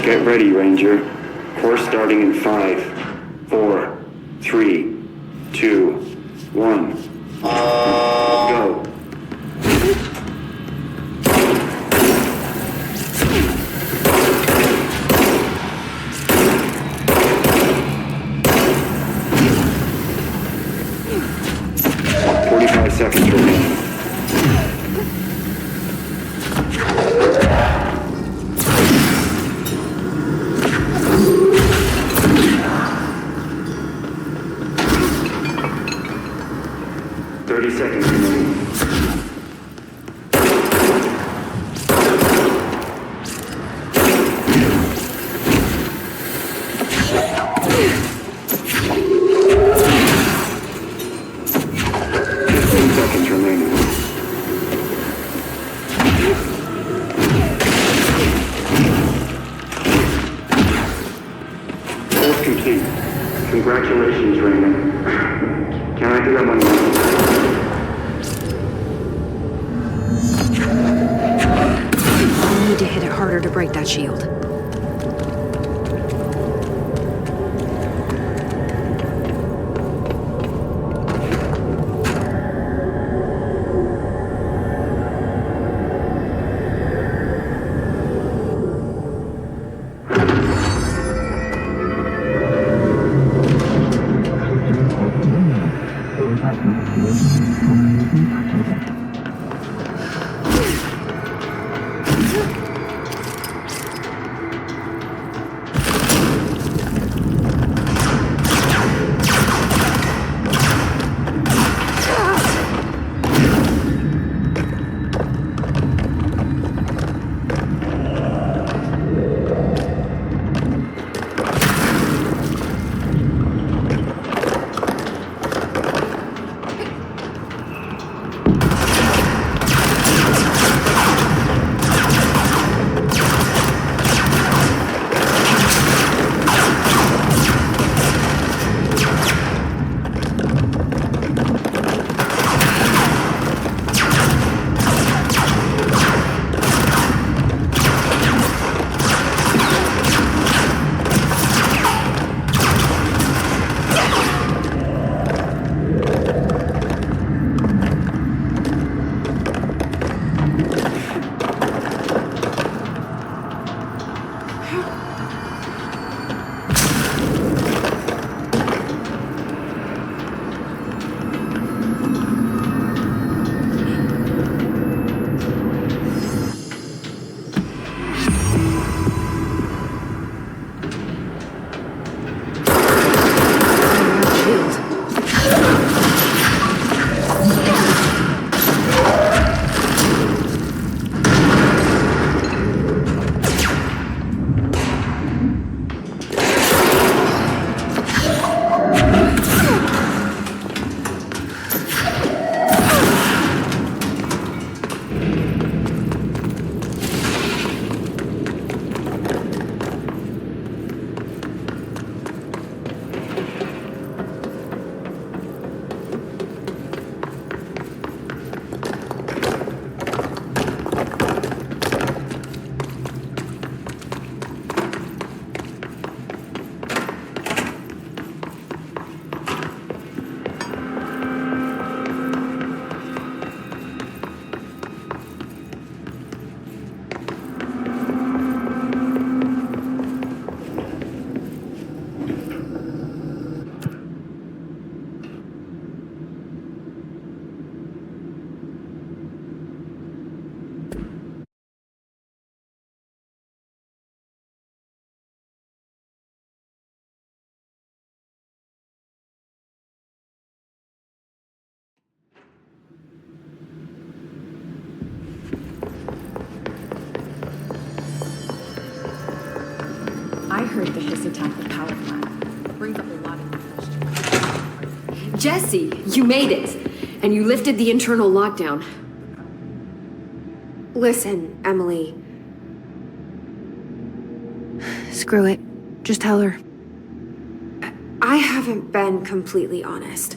Get ready, Ranger. Course starting in 5, 4, 3, 2, 1. Go. Seconds remaining. Complete. Congratulations, Raymond. Can I do that one more? I'll need to hit it harder to break that shield. I heard the hiss attack the power plant. Brings up a lot of questions. Jesse, you made it! And you lifted the internal lockdown. Listen, Emily. Screw it. Just tell her. I haven't been completely honest.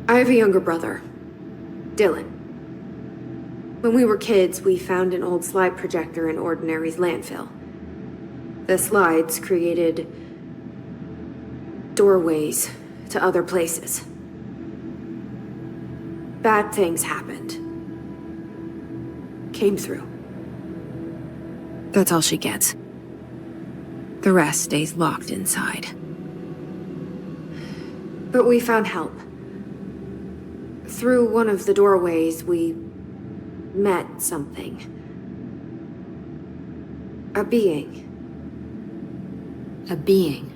I have a younger brother, Dylan. When we were kids, we found an old slide projector in Ordinary's landfill. The slides created doorways to other places. Bad things happened. Came through. That's all she gets. The rest stays locked inside. But we found help. Through one of the doorways, we met something. A being. A being?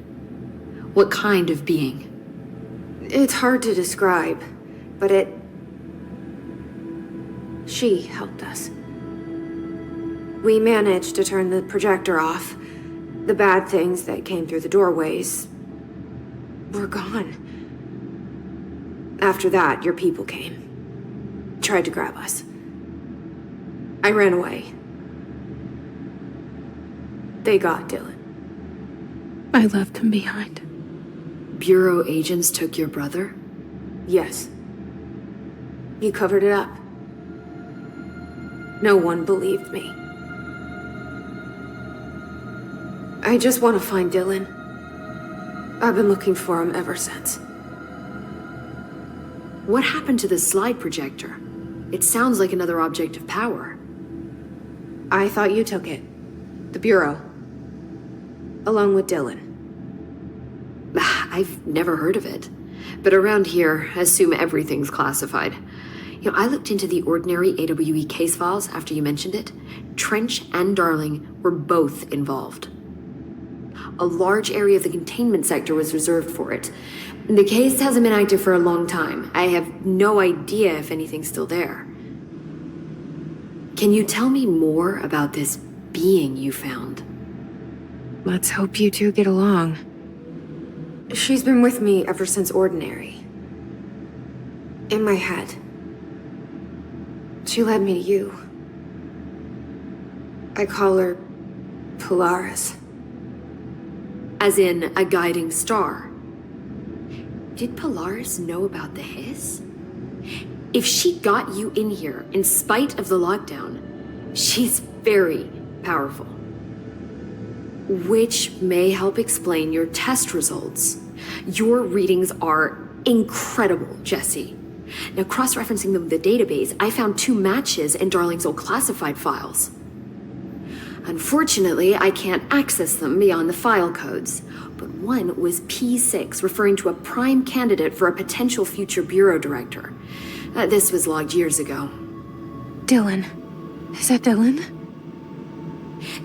What kind of being? It's hard to describe, but she helped us. We managed to turn the projector off. The bad things that came through the doorways were gone. After that, your people came. Tried to grab us. I ran away. They got Dylan. I left him behind. Bureau agents took your brother? Yes. You covered it up. No one believed me. I just want to find Dylan. I've been looking for him ever since. What happened to the slide projector? It sounds like another object of power. I thought you took it. The Bureau. Along with Dylan. I've never heard of it. But around here, I assume everything's classified. You know, I looked into the Ordinary AWE case files after you mentioned it. Trench and Darling were both involved. A large area of the containment sector was reserved for it. The case hasn't been active for a long time. I have no idea if anything's still there. Can you tell me more about this being you found? Let's hope you two get along. She's been with me ever since Ordinary. In my head. She led me to you. I call her Polaris. As in a guiding star. Did Polaris know about the hiss? If she got you in here in spite of the lockdown, she's very powerful. Which may help explain your test results. Your readings are incredible, Jesse. Now, cross-referencing them with the database, I found 2 matches in Darling's old classified files. Unfortunately, I can't access them beyond the file codes, but one was P6, referring to a prime candidate for a potential future bureau director. This was logged years ago. Dylan. Is that Dylan?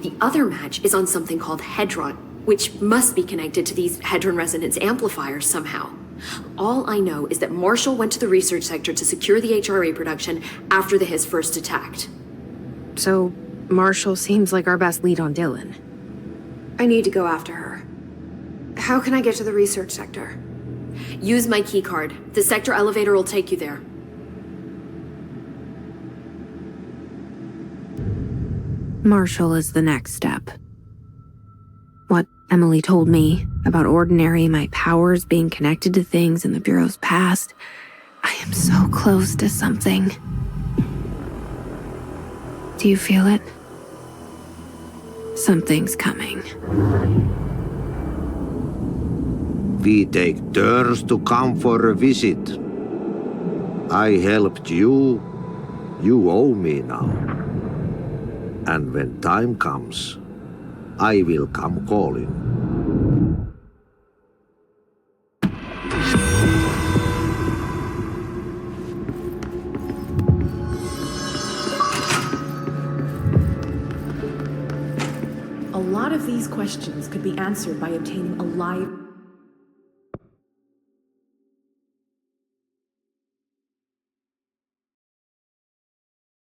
The other match is on something called Hedron, which must be connected to these Hedron resonance amplifiers somehow. All I know is that Marshall went to the research sector to secure the HRA production after the hiss first attacked. So, Marshall seems like our best lead on Dylan. I need to go after her. How can I get to the research sector? Use my key card. The sector elevator will take you there. Marshall is the next step. What Emily told me about Ordinary, my powers being connected to things in the Bureau's past. I am so close to something. Do you feel it? Something's coming. We take turns to come for a visit. I helped you. You owe me now. And when time comes, I will come calling. A lot of these questions could be answered by obtaining a live